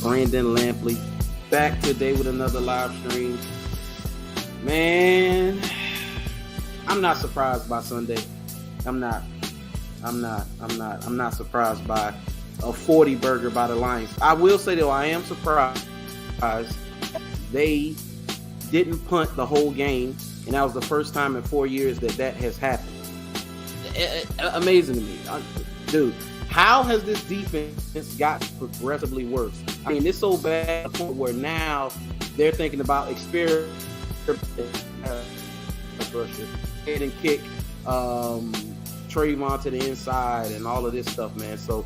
Brandon Lampley, back today with another live stream. Man, I'm not surprised by Sunday. I'm not surprised by a 40 burger by the Lions. I will say though, I am surprised they didn't punt the whole game, and that was the first time in 4 years that has happened. Amazing to me, dude. How has this defense gotten progressively worse? I mean, it's so bad to the point where now they're thinking about experiment and kick Trae to the inside and all of this stuff, man. So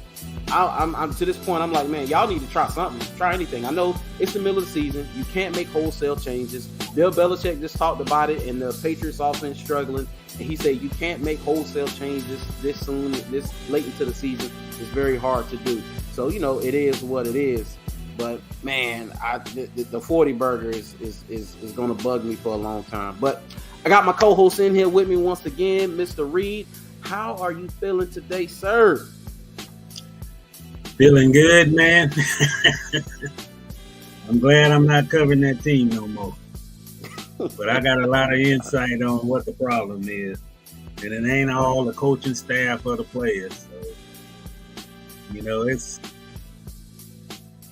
I'm to this point, I'm like, man, y'all need to try something, try anything. I know it's the middle of the season. You can't make wholesale changes. Bill Belichick just talked about it, and the Patriots offense struggling. And he said you can't make wholesale changes this soon, this late into the season. It's very hard to do. So, you know, it is what it is. But, man, the 40 burger is going to bug me for a long time. But I got my co-host in here with me once again, Mr. Reed. How are you feeling today, sir? Feeling good, man. I'm glad I'm not covering that team no more. But I got a lot of insight on what the problem is. And it ain't all the coaching staff or the players. So, you know,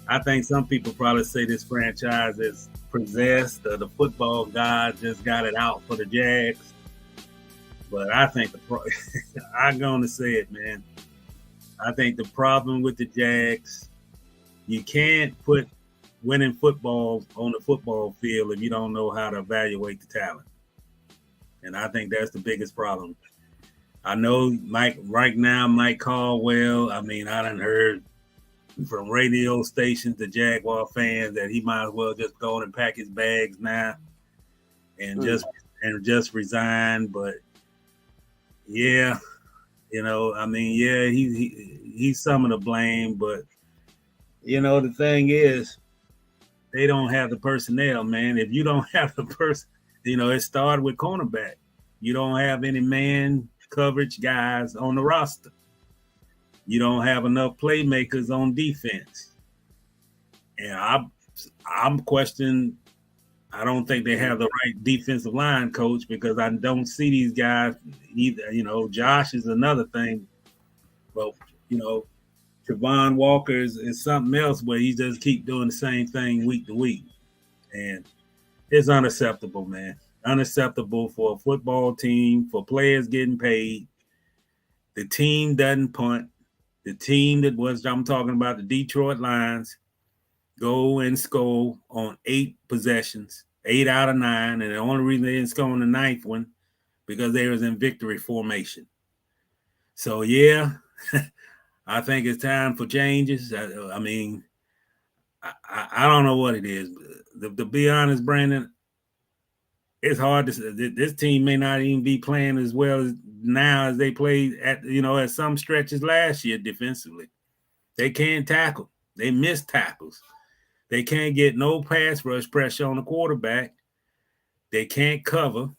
I think some people probably say this franchise is possessed or the football god just got it out for the Jags. But I think I'm going to say it, man. I think the problem with the Jags, you can't put winning football on the football field if you don't know how to evaluate the talent. And I think that's the biggest problem. I know Mike Caldwell, I mean, I done heard from radio stations, the Jaguar fans, that he might as well just go on and pack his bags now and just resign. But yeah, you know, I mean, yeah, he's some of the blame, but you know, the thing is, they don't have the personnel, man. If you don't have the person, you know, it started with cornerback. You don't have any man coverage guys on the roster. You don't have enough playmakers on defense. And I'm questioning, I don't think they have the right defensive line coach because I don't see these guys either. You know, Josh is another thing. But, you know, Javon Walker is something else where he just keep doing the same thing week to week. And it's unacceptable, man. Unacceptable for a football team, for players getting paid. The team doesn't punt. The team I'm talking about, the Detroit Lions, go and score on 8 possessions, 8 out of 9. And the only reason they didn't score on the 9th one because they was in victory formation. So, yeah, I think it's time for changes. I mean, I don't know what it is. To be honest, Brandon, it's hard to say. This team may not even be playing as well as now as they played at some stretches last year defensively. They can't tackle. They miss tackles. They can't get no pass rush pressure on the quarterback. They can't cover.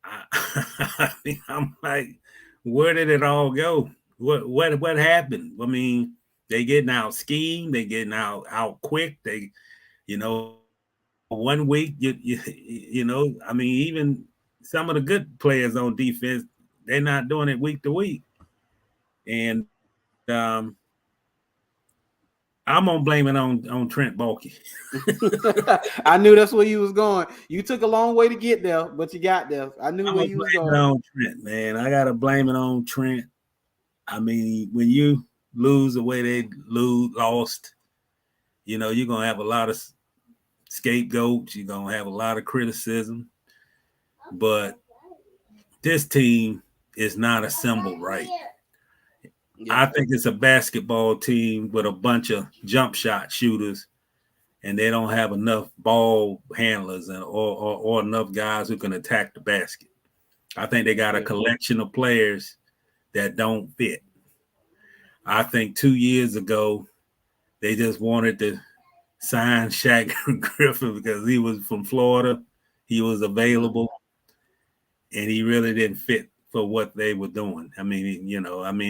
I mean, I'm like, where did it all go? What happened? I mean, they getting out schemed, they getting out quick. They, you know, 1 week, you know, I mean, even some of the good players on defense, they're not doing it week to week. And I'm gonna blame it on Trent Baalke. I knew that's where you was going. You took a long way to get there, but you got there. I knew where you was going. On Trent, man. I gotta blame it on Trent. I mean, when you lose the way they lost, you know, you're gonna have a lot of scapegoats. You're gonna have a lot of criticism. But this team is not assembled right. Yeah. I think it's a basketball team with a bunch of jump shot shooters, and they don't have enough ball handlers or enough guys who can attack the basket. I think they got a collection of players that don't fit. I think 2 years ago, they just wanted to sign Shaq Griffin because he was from Florida. He was available, and he really didn't fit for what they were doing. I mean,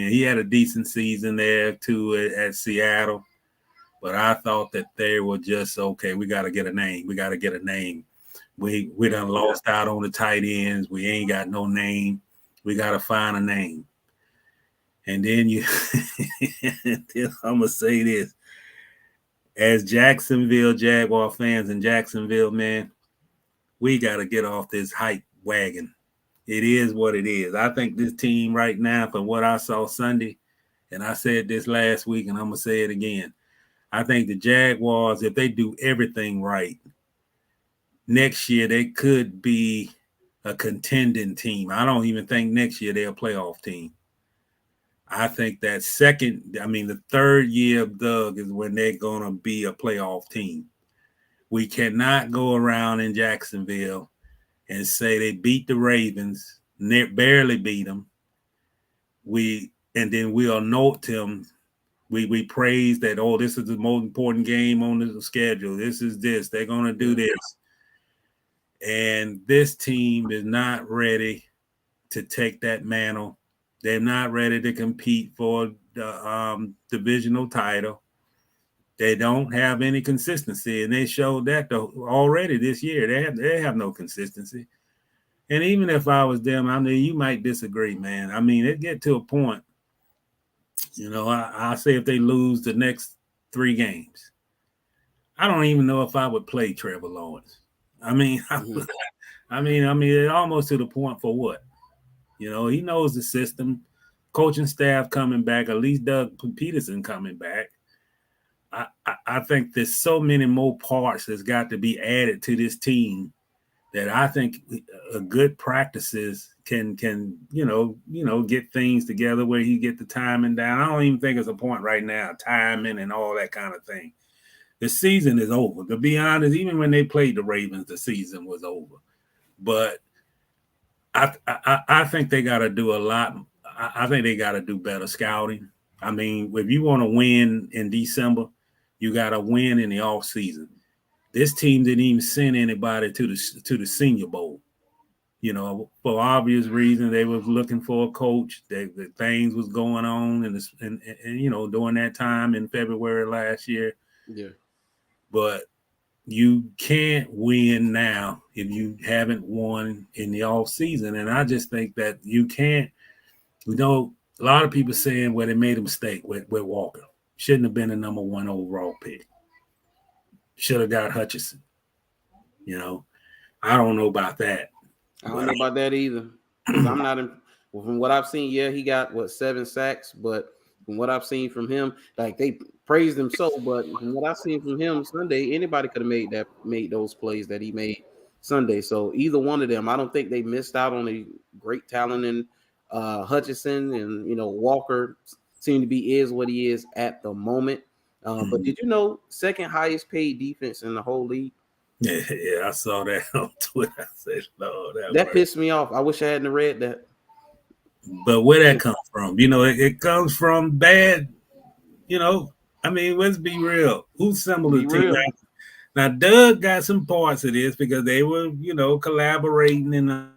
he had a decent season there too at Seattle, But I thought that they were just okay. We got to get a name. We got to get a name. We done lost out on the tight ends. We ain't got no name. We got to find a name. And then I'm gonna say this: as Jacksonville Jaguar fans in Jacksonville, man, we got to get off this hype wagon. It is what it is. I think this team right now, from what I saw Sunday, and I said this last week, and I'm gonna say it again. I think the Jaguars, if they do everything right, next year they could be a contending team. I don't even think next year they're a playoff team. I think that the third year of Doug is when they're going to be a playoff team. We cannot go around in Jacksonville and say they beat the Ravens, barely beat them. And then we'll note them. We praise that, oh, this is the most important game on the schedule. They're going to do this. And this team is not ready to take that mantle. They're not ready to compete for the divisional title. They don't have any consistency, and they showed that already this year. They have no consistency. And even if I was them, I mean, you might disagree, man. I mean, it get to a point, I say if they lose the next 3 games, I don't even know if I would play Trevor Lawrence. I mean, it's almost to the point for what? He knows the system, coaching staff coming back, at least Doug Peterson coming back. I think there's so many more parts that's got to be added to this team that I think a good practices can get things together where he get the timing down. I don't even think it's a point right now, timing and all that kind of thing. The season is over. To be honest, even when they played the Ravens, the season was over. But I think they got to do a lot. I think they got to do better scouting. I mean, if you want to win in December, you got to win in the off season. This team didn't even send anybody to the Senior Bowl. For obvious reasons, they was looking for a coach. The things was going on, and during that time in February last year. Yeah. But you can't win now if you haven't won in the off season. And I just think that you can't, a lot of people saying, well, they made a mistake with Walker. Shouldn't have been a number 1 overall pick. Should have got Hutchinson. I don't know about that. I don't know about that either. Because I'm not from what I've seen, yeah, he got 7 sacks, but from what I've seen from him, like they praised him so, but from what I've seen from him Sunday, anybody could have made those plays that he made Sunday. So either one of them, I don't think they missed out on a great talent in Hutchinson, and Walker seemed to be is what he is at the moment. But did you know second highest paid defense in the whole league? Yeah, I saw that on Twitter. I said, Lord, that pissed me off. I wish I hadn't read that. But where that comes from? It comes from bad. I mean, let's be real. Who assembled the team? Now, Doug got some parts of this because they were, collaborating and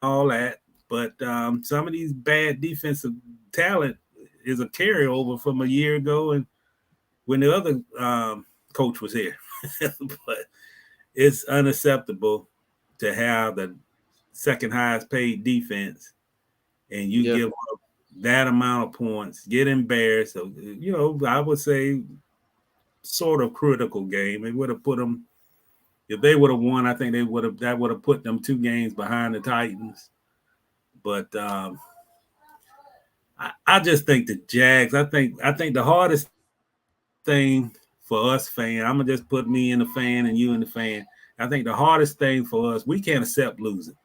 all that. But some of these bad defensive talent is a carryover from a year ago and when the other coach was here. But it's unacceptable to have the second highest paid defense and you give up that amount of points, get embarrassed. So, I would say sort of critical game. It would have put them, if they would have won, I think that would have put them 2 games behind the Titans. But I just think the Jags, I think the hardest thing for us fans, I'm going to just put me in the fan and you in the fan. I think the hardest thing for us, we can't accept losing.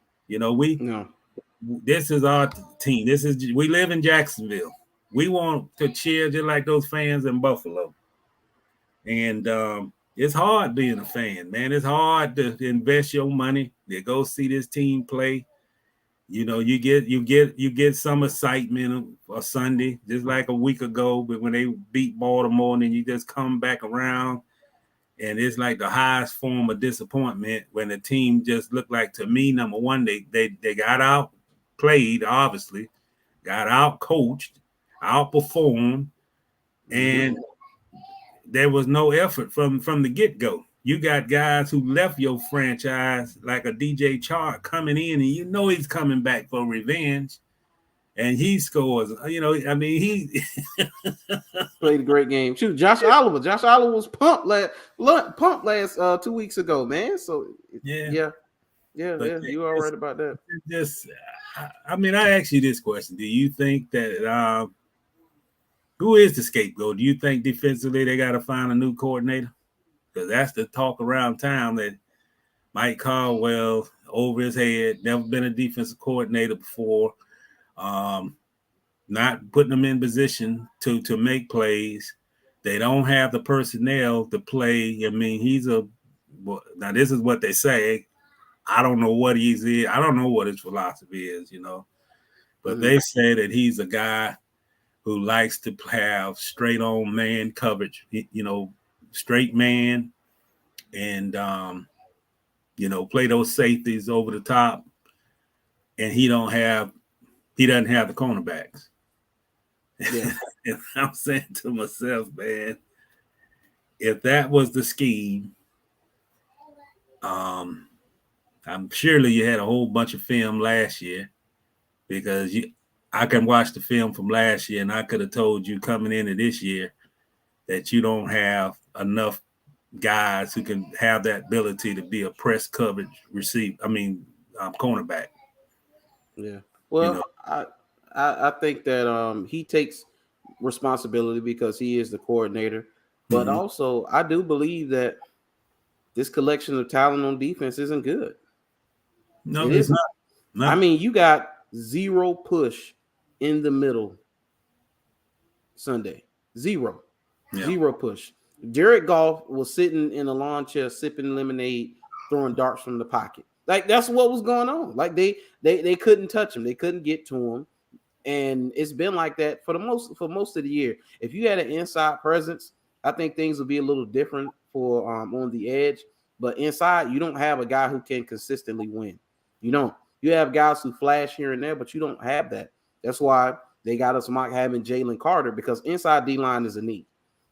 This is our team. We live in Jacksonville. We want to cheer just like those fans in Buffalo. And it's hard being a fan, man. It's hard to invest your money to go see this team play. You get some excitement a Sunday, just like a week ago, but when they beat Baltimore, and then you just come back around, and it's like the highest form of disappointment when the team just looked like, to me, number one, they got outplayed, obviously, got out coached, outperformed, and there was no effort from the get-go. You got guys who left your franchise like a DJ Chark coming in, and you know he's coming back for revenge, and he scores. You know, I mean, he played a great game. Shoot, Josh Oliver. Josh Oliver was pumped last 2 weeks ago, man. So yeah. You are right about that. I mean, I ask you this question: do you think that who is the scapegoat? Do you think defensively they got to find a new coordinator? Because that's the talk around town that Mike Caldwell over his head, never been a defensive coordinator before, not putting them in position to make plays. They don't have the personnel to play. I mean, now this is what they say. I don't know what he's in. I don't know what his philosophy is, you know. But they say that he's a guy who likes to have straight on man coverage, you know, straight man, and you know, play those safeties over the top, and he doesn't have the cornerbacks. Yeah. And I'm saying to myself, man, if that was the scheme, I'm surely you had a whole bunch of film last year, because I can watch the film from last year, and I could have told you coming into this year that you don't have enough guys who can have that ability to be a press coverage cornerback. Yeah. Well, you know? I think that he takes responsibility because he is the coordinator, but also I do believe that this collection of talent on defense isn't good. No, it's not. No. I mean, you got zero push in the middle Sunday. Zero push. Jared Goff was sitting in a lawn chair sipping lemonade, throwing darts from the pocket. Like, that's what was going on. Like, they couldn't touch him. They couldn't get to him. And it's been like that for most of the year. If you had an inside presence, I think things would be a little different for on the edge. But inside, you don't have a guy who can consistently win. You don't. You have guys who flash here and there, but you don't have that. That's why they got us mock having Jalen Carter, because inside D-line is a need.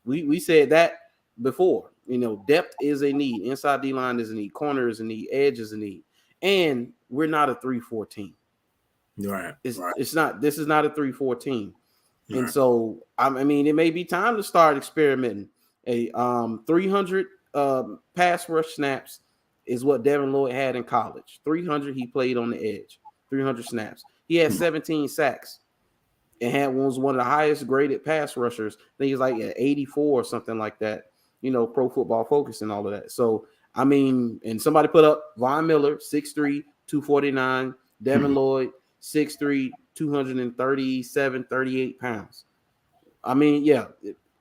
We said that before. You know, depth is a need. Inside D-line is a need. Corner is a need. Edge is a need. And we're not a 3-4 team. Right. It's not. This is not a 3-4 team. Right. And so, I mean, it may be time to start experimenting. A 300 pass rush snaps is what Devin Lloyd had in college. 300 he played on the edge. 300 snaps. He had 17 sacks and was one of the highest graded pass rushers. I think he's like at 84 or something like that. You know, Pro Football Focus and all of that. So, I mean, and somebody put up Von Miller, 6'3", 249. Devin Lloyd, 6'3", 237, 38 pounds. I mean, yeah,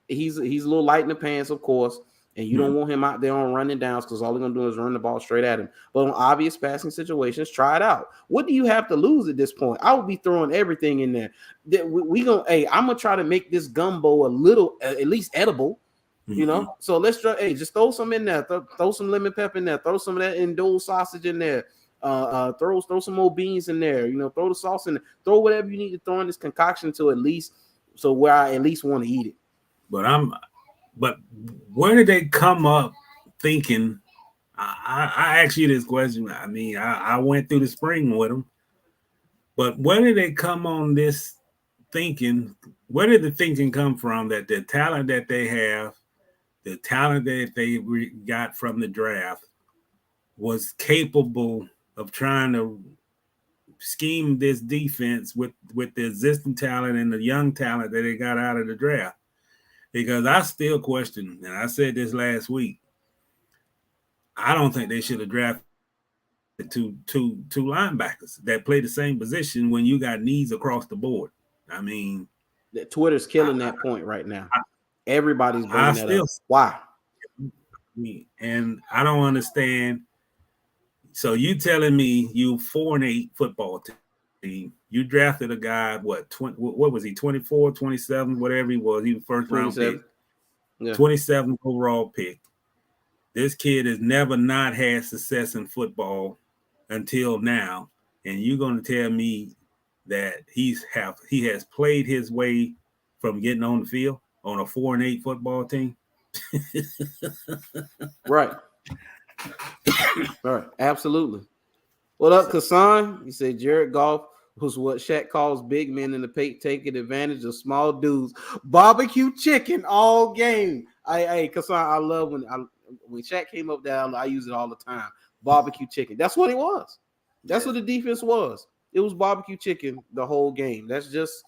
he's a little light in the pants, of course, and you don't want him out there on running downs, because all they're going to do is run the ball straight at him. But on obvious passing situations, try it out. What do you have to lose at this point? I would be throwing everything in there. I'm going to try to make this gumbo a little, at least edible, you know? So let's try, just throw some in there. Throw some lemon pepper in there. Throw some of that Indole sausage in there. Throw some more beans in there. You know, throw the sauce in there. Throw whatever you need to throw in this concoction to at least, so where I at least want to eat it. But where did they come up thinking? I asked you this question. I mean, I went through the spring with them, but where did they come on this thinking? Where did the thinking come from that the talent that they have, the talent that they got from the draft, was capable of trying to scheme this defense with the existing talent and the young talent that they got out of the draft? Because I still question, and I said this last week, I don't think they should have drafted two linebackers that play the same position when you got needs across the board. I mean, Twitter's killing that point right now. Everybody's bringing that up. Why? And I don't understand. So you telling me you 4-8 football team, you drafted a guy, what was he, 24, 27, whatever he was. He was first round pick. Yeah. 27th overall pick. This kid has never not had success in football until now. And you're going to tell me that he has played his way from getting on the field on a 4-8 football team? Right. Right. Absolutely. What up, Kasan? He said Jared Goff was what Shaq calls big men in the paint taking advantage of small dudes. Barbecue chicken all game. Kasan, I love when Shaq came up there, I use it all the time. Barbecue chicken. That's what it was. That's what the defense was. It was barbecue chicken the whole game. That's just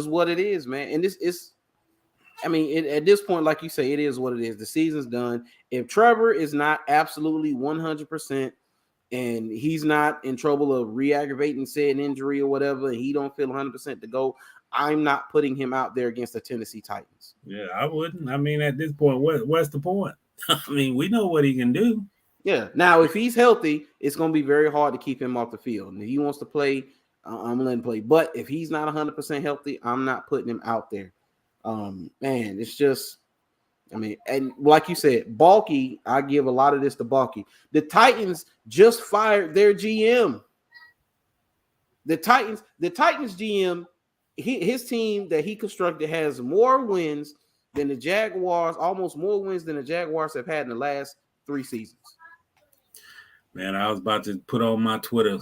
what it is, man. And at this point, like you say, it is what it is. The season's done. If Trevor is not absolutely 100%, and he's not in trouble of re-aggravating said injury or whatever, and he don't feel 100% to go, I'm not putting him out there against the Tennessee Titans. Yeah, I wouldn't. I mean, at this point, what's the point? I mean, we know what he can do. Yeah. Now, if he's healthy, it's going to be very hard to keep him off the field. And if he wants to play, I'm going to let him play. But if he's not 100% healthy, I'm not putting him out there. Man, it's just, and like you said, Balky, I give a lot of this to Balky. The Titans just fired their GM. The Titans GM, his team that he constructed has more wins than the Jaguars, almost more wins than the Jaguars have had in the last 3 seasons. Man, I was about to put on my Twitter,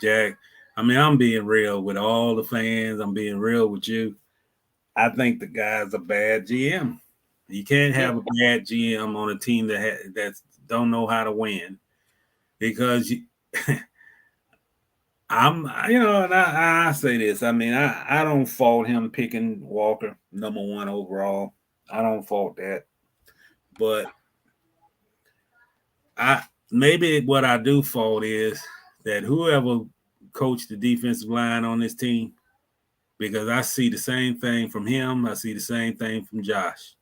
Jack. I mean, I'm being real with all the fans. I'm being real with you. I think the guy's a bad GM. You can't have a bad GM on a team that don't know how to win, because I say this. I mean, I don't fault him picking Walker number 1 overall. I don't fault that, but maybe what I do fault is that whoever coached the defensive line on this team, because I see the same thing from him. I see the same thing from Josh.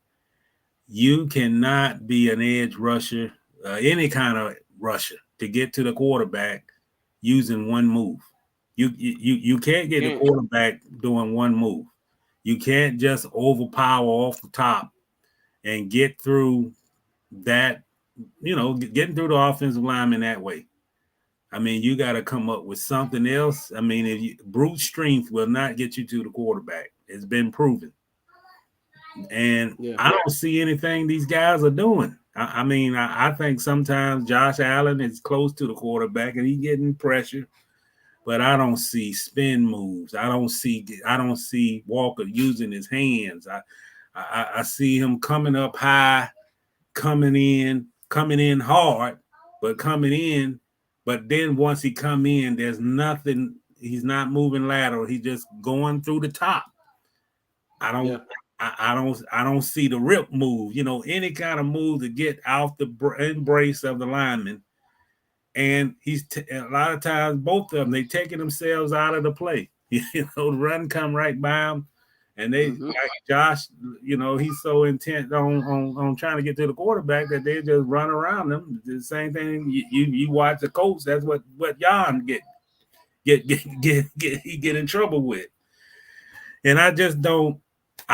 You cannot be an edge rusher, any kind of rusher, to get to the quarterback using one move. You can't get the quarterback doing one move. You can't just overpower off the top and get through that, getting through the offensive lineman that way. I mean, you got to come up with something else. I mean, brute strength will not get you to the quarterback. It's been proven. And I don't see anything these guys are doing. I think sometimes Josh Allen is close to the quarterback and he's getting pressure, but I don't see spin moves. I don't see Walker using his hands. I see him coming up high, coming in hard, but then once he come in, there's nothing. He's not moving lateral. He's just going through the top. I don't see the rip move, any kind of move to get out the embrace of the lineman. And he's a lot of times, both of them, they taking themselves out of the play. The run come right by him, and they like Josh, he's so intent on trying to get to the quarterback that they just run around them. The same thing you watch the Colts. That's what Jan get in trouble with. And I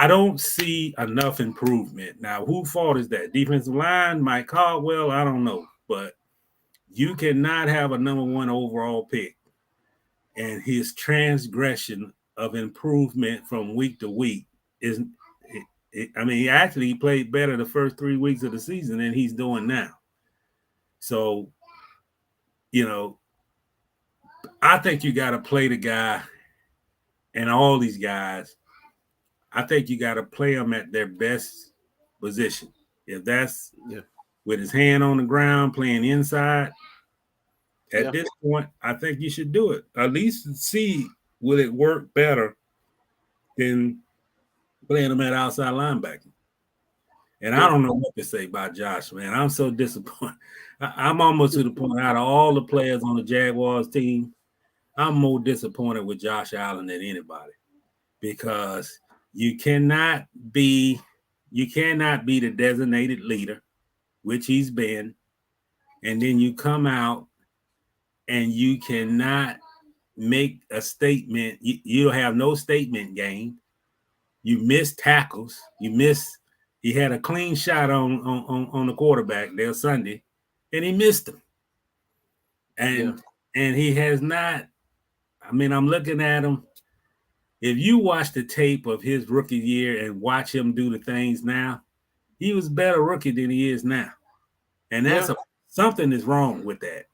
don't see enough improvement. Now, whose fault is that? Defensive line, Mike Caldwell? I don't know. But you cannot have a number 1 overall pick and his transgression of improvement from week to week he played better the first 3 weeks of the season than he's doing now. So, I think you got to play the guy and all these guys. I think you got to play them at their best position. If that's with his hand on the ground, playing inside, at this point, I think you should do it. At least see, will it work better than playing them at outside linebacker? And I don't know what to say about Josh, man. I'm so disappointed. I'm almost to the point, out of all the players on the Jaguars team, I'm more disappointed with Josh Allen than anybody, because you cannot be the designated leader, which he's been, and then you come out and you cannot make a statement. You don't have no statement game. You miss tackles. He had a clean shot on the quarterback there Sunday, and he missed him. And he has not. I'm looking at him. If you watch the tape of his rookie year and watch him do the things now, he was a better rookie than he is now. And that's something is wrong with that.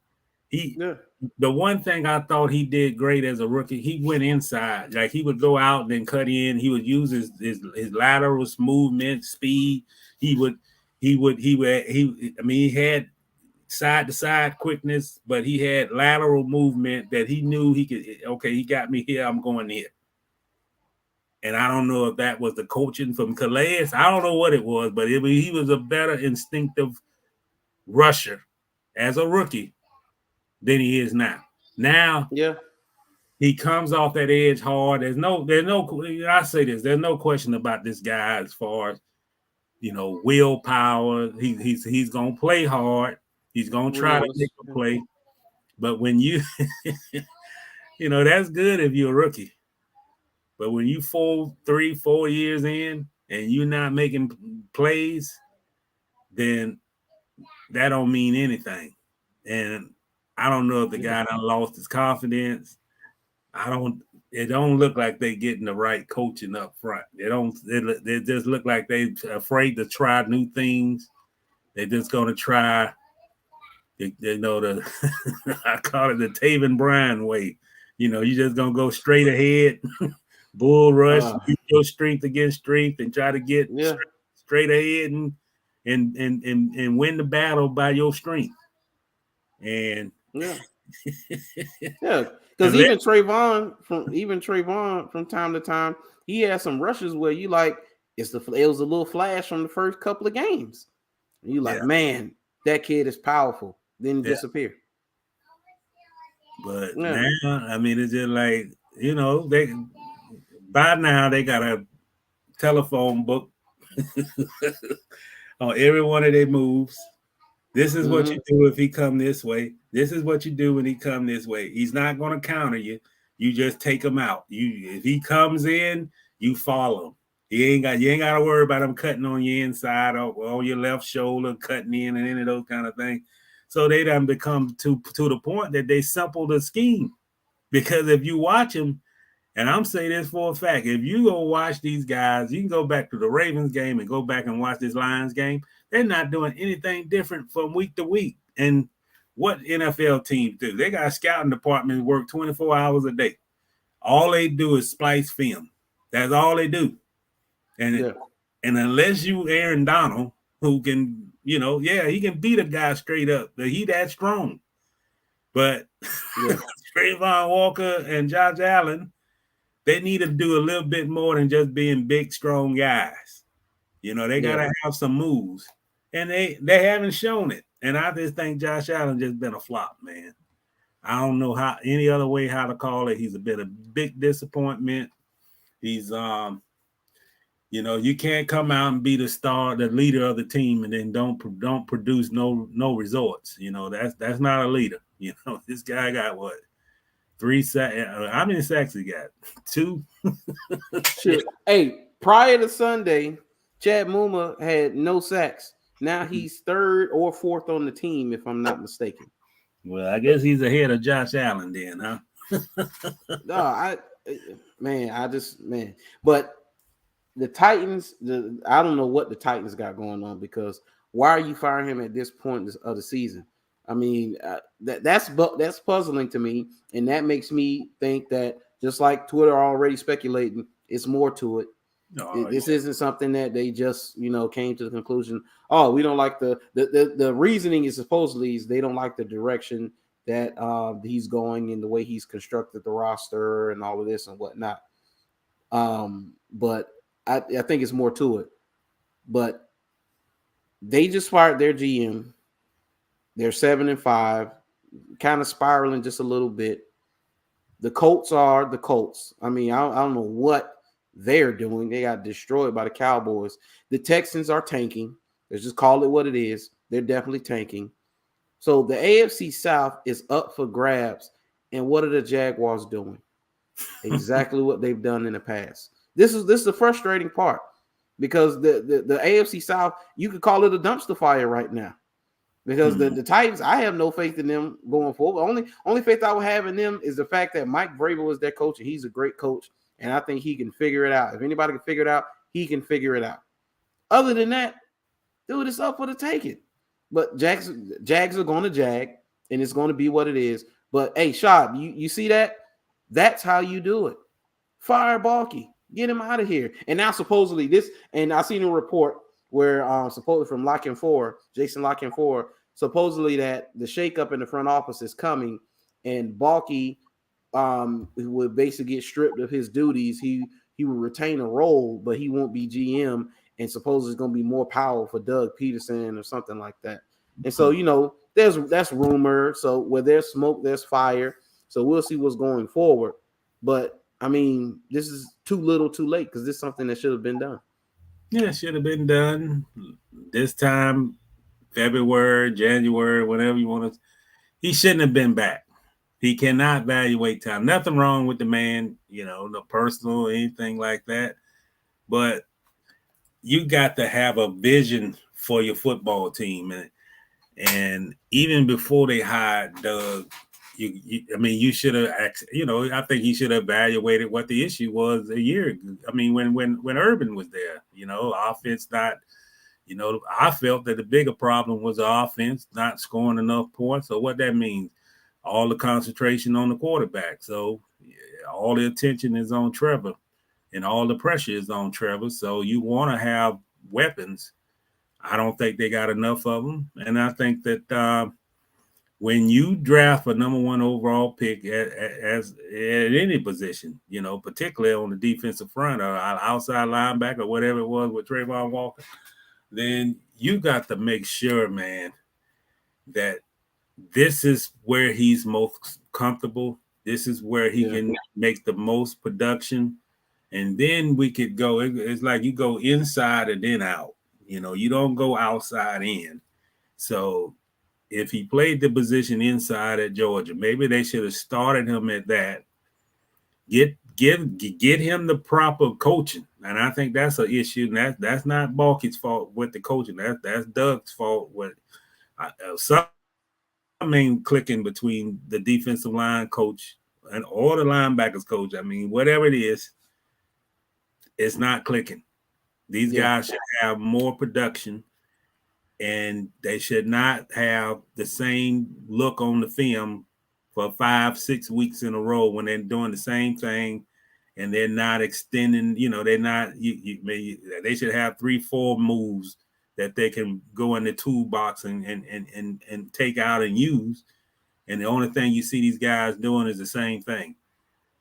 The one thing I thought he did great as a rookie, he went inside. Like he would go out and then cut in. He would use his lateral movement, speed. He had side to side quickness, but he had lateral movement that he knew he could. Okay, he got me here. I'm going here. And I don't know if that was the coaching from Calais. I don't know what it was, but he was a better instinctive rusher as a rookie than he is now. Now, he comes off that edge hard. There's no. I say this. There's no question about this guy as far as willpower. He's gonna play hard. He's gonna try to make a play. But when you, that's good if you're a rookie. But when you 4 years in and you're not making plays, then that don't mean anything. And I don't know if the guy done lost his confidence. It don't look like they getting the right coaching up front. They just look like they afraid to try new things. They're just gonna try, I call it the Taven Bryan way. You just gonna go straight ahead, bull rush, use your strength against strength, and try to get straight ahead and win the battle by your strength. And because even Trayvon from time to time, he had some rushes where you like it was a little flash from the first couple of games. And you like, man, that kid is powerful. Then disappear. But now, it's just like they by now they got a telephone book on every one of their moves. This is what you do if he come this way. This is what you do when he come this way. He's not going to counter you. You just take him out. If he comes in, you follow him. You ain't got to worry about him cutting on your inside or on your left shoulder, cutting in and any of those kind of things. So they done become to the point that they simple the scheme. Because if you watch him, and I'm saying this for a fact, if you go watch these guys, you can go back to the Ravens game and go back and watch this Lions game. They're not doing anything different from week to week. And what NFL teams do, they got a scouting department work 24 hours a day. All they do is splice film. That's all they do. And unless you Aaron Donald, who can, he can beat a guy straight up, but he that strong. But Trayvon Walker and Josh Allen, they need to do a little bit more than just being big, strong guys. They got to have some moves. And they haven't shown it. And I just think Josh Allen just been a flop, man. I don't know any other way how to call it. He's been a big disappointment. He's you can't come out and be the leader of the team, and then don't produce no results. That's not a leader. This guy got what? 3 sacks. How many sacks he got? 2. Shit. Hey, prior to Sunday, Chad Muma had no sacks. Now he's 3rd or 4th on the team, if I'm not mistaken. Well, I guess he's ahead of Josh Allen then, huh? But the Titans, I don't know what the Titans got going on, because why are you firing him at this point of the season? That's puzzling to me, and that makes me think that, just like Twitter already speculating, it's more to it. This isn't something that they just came to the conclusion. Oh, we don't like the reasoning is supposedly is they don't like the direction that he's going in, the way he's constructed the roster and all of this and whatnot. But I think it's more to it. But they just fired their GM. They're 7-5, kind of spiraling just a little bit. The Colts are the Colts. I don't know what they're doing. They got destroyed by the Cowboys. The Texans are tanking. Let's just call it what it is. They're definitely tanking. So the AFC South is up for grabs. And what are the Jaguars doing? Exactly what they've done in the past. This is the frustrating part, because the AFC South, you could call it a dumpster fire right now. Because the Titans, I have no faith in them going forward. Only faith I would have in them is the fact that Mike Vrabel is their coach, and he's a great coach. And I think he can figure it out. If anybody can figure it out, he can figure it out. Other than that, dude, it's up for the taking. But Jags are going to jag, and it's going to be what it is. But hey, Shab, you see that? That's how you do it. Fire Balky, get him out of here. And now supposedly this, and I seen a report where supposedly from Lock and Four, Jason Lock and Four, supposedly that the shakeup in the front office is coming, and Balky would basically get stripped of his duties. He will retain a role, but he won't be GM. And supposedly it's going to be more power for Doug Peterson or something like that. And so, that's rumor. So where there's smoke, there's fire. So we'll see what's going forward. But I mean, this is too little, too late, because this is something that should have been done. Yeah, it should have been done this time, February, January, whatever you want to. He shouldn't have been back. He cannot evaluate time. Nothing wrong with the man, no personal or anything like that. But you got to have a vision for your football team. And even before they hired Doug, you should have, I think he should have evaluated what the issue was a year ago. I mean, when Urban was there, offense not, I felt that the bigger problem was the offense not scoring enough points. So what that means, all the concentration on the quarterback. So all the attention is on Trevor and all the pressure is on Trevor. So you want to have weapons. I don't think they got enough of them. And I think that when you draft a number one overall pick at any position, particularly on the defensive front or outside linebacker or whatever it was with Trayvon Walker, then you got to make sure, man, that this is where he's most comfortable. This is where he can make the most production. And then we could go. It's like you go inside and then out. You don't go outside in. So if he played the position inside at Georgia, maybe they should have started him at that. Get him the proper coaching. And I think that's an issue. And that's not Balky's fault with the coaching. That's Doug's fault with something clicking between the defensive line coach and all the linebackers coach. I mean, whatever it is, it's not clicking. These guys should have more production, and they should not have the same look on the film for 5-6 weeks in a row when they're doing the same thing and they're not extending, they're not, they should have 3-4 moves that they can go in the toolbox and take out and use. And the only thing you see these guys doing is the same thing.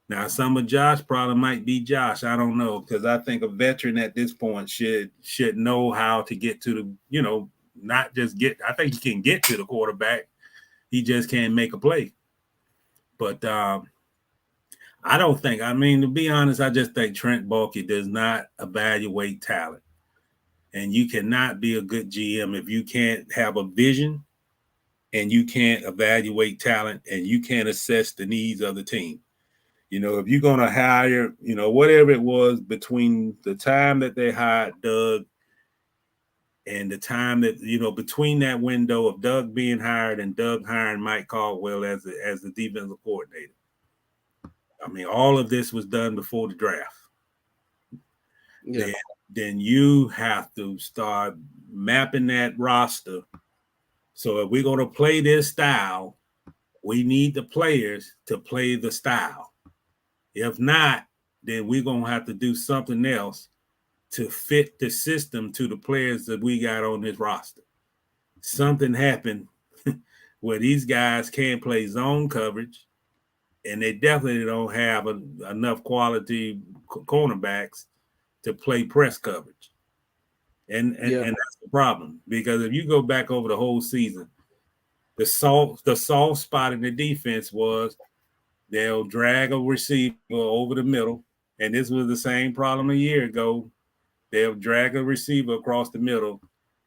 Now, some of Josh probably might be Josh. I don't know, because I think a veteran at this point should know how to get to the, not just get. I think he can get to the quarterback. He just can't make a play. But I don't think. I mean, to be honest, I just think Trent Baalke does not evaluate talent. And you cannot be a good GM if you can't have a vision and you can't evaluate talent and you can't assess the needs of the team. If you're going to hire, whatever it was between the time that they hired Doug and the time that, between that window of Doug being hired and Doug hiring Mike Caldwell as the defensive coordinator. I mean, all of this was done before the draft. Yeah. Then you have to start mapping that roster. So if we're going to play this style, we need the players to play the style. If not, then we're going to have to do something else to fit the system to the players that we got on this roster. Something happened where these guys can't play zone coverage, and they definitely don't have enough quality cornerbacks to play press coverage. And that's the problem, because if you go back over the whole season, the soft spot in the defense was they'll drag a receiver over the middle, and this was the same problem a year ago. They'll drag a receiver across the middle,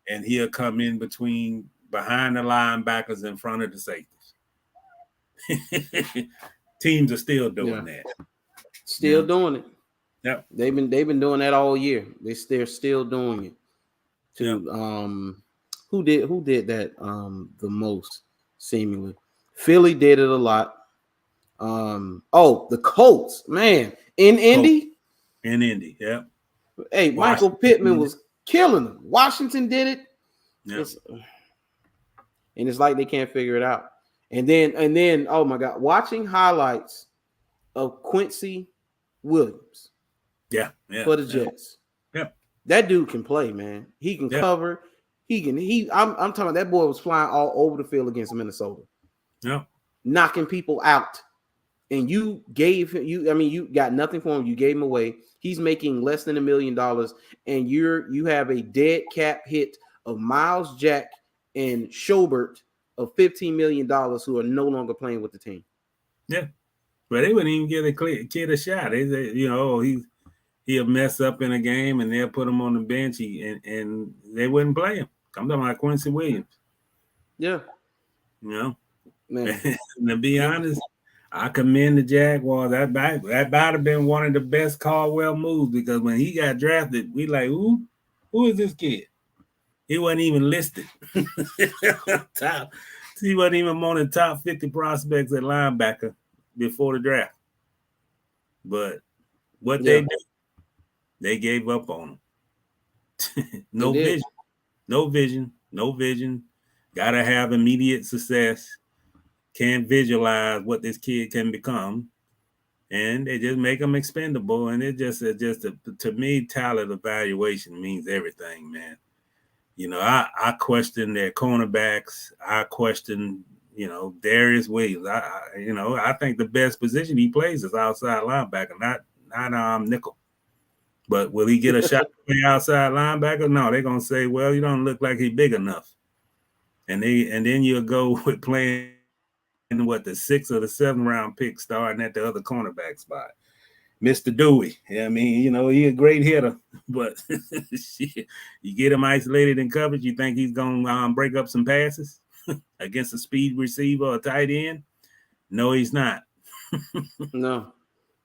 and he'll come in behind the linebackers in front of the safeties. Teams are still doing that. Still doing it. Yep. They've been doing that all year. They're still doing it. Who did that the most seemingly? Philly did it a lot. The Colts, man, in Indy. In Indy, yeah. Hey, Michael Pittman was killing them. Washington did it. Yeah. And it's like they can't figure it out. And then, oh my God, watching highlights of Quincy Williams Yeah. for the Jets. Yeah. That dude can play, man. He can cover. I'm talking about that boy was flying all over the field against Minnesota. Yeah. Knocking people out. And you gave him you got nothing for him. You gave him away. He's making less than $1 million, and you have a dead cap hit of Miles Jack and Schobert of $15 million who are no longer playing with the team. Yeah. But they wouldn't even give a kid a shot. They he'll mess up in a game and they'll put him on the bench and they wouldn't play him. I'm talking about Quincy Williams. Yeah. You know? Man. And to be honest, I commend the Jaguars. That might have been one of the best Caldwell moves because when he got drafted, we like, who is this kid? He wasn't even listed. He wasn't even among the top 50 prospects at linebacker before the draft. But what they did, they gave up on him. No vision. Gotta have immediate success. Can't visualize what this kid can become. And they just make them expendable. And to me, talent evaluation means everything, man. You know, I question their cornerbacks. I question, Darius Williams. I think the best position he plays is outside linebacker, not nickel. But will he get a shot to play outside linebacker? No, they're gonna say, well, you don't look like he's big enough. And then you'll go with playing the 6th or the 7th round pick starting at the other cornerback spot. Mr. Dewey. I mean, he's a great hitter, but you get him isolated in coverage, you think he's gonna break up some passes against a speed receiver or tight end? No, he's not. No,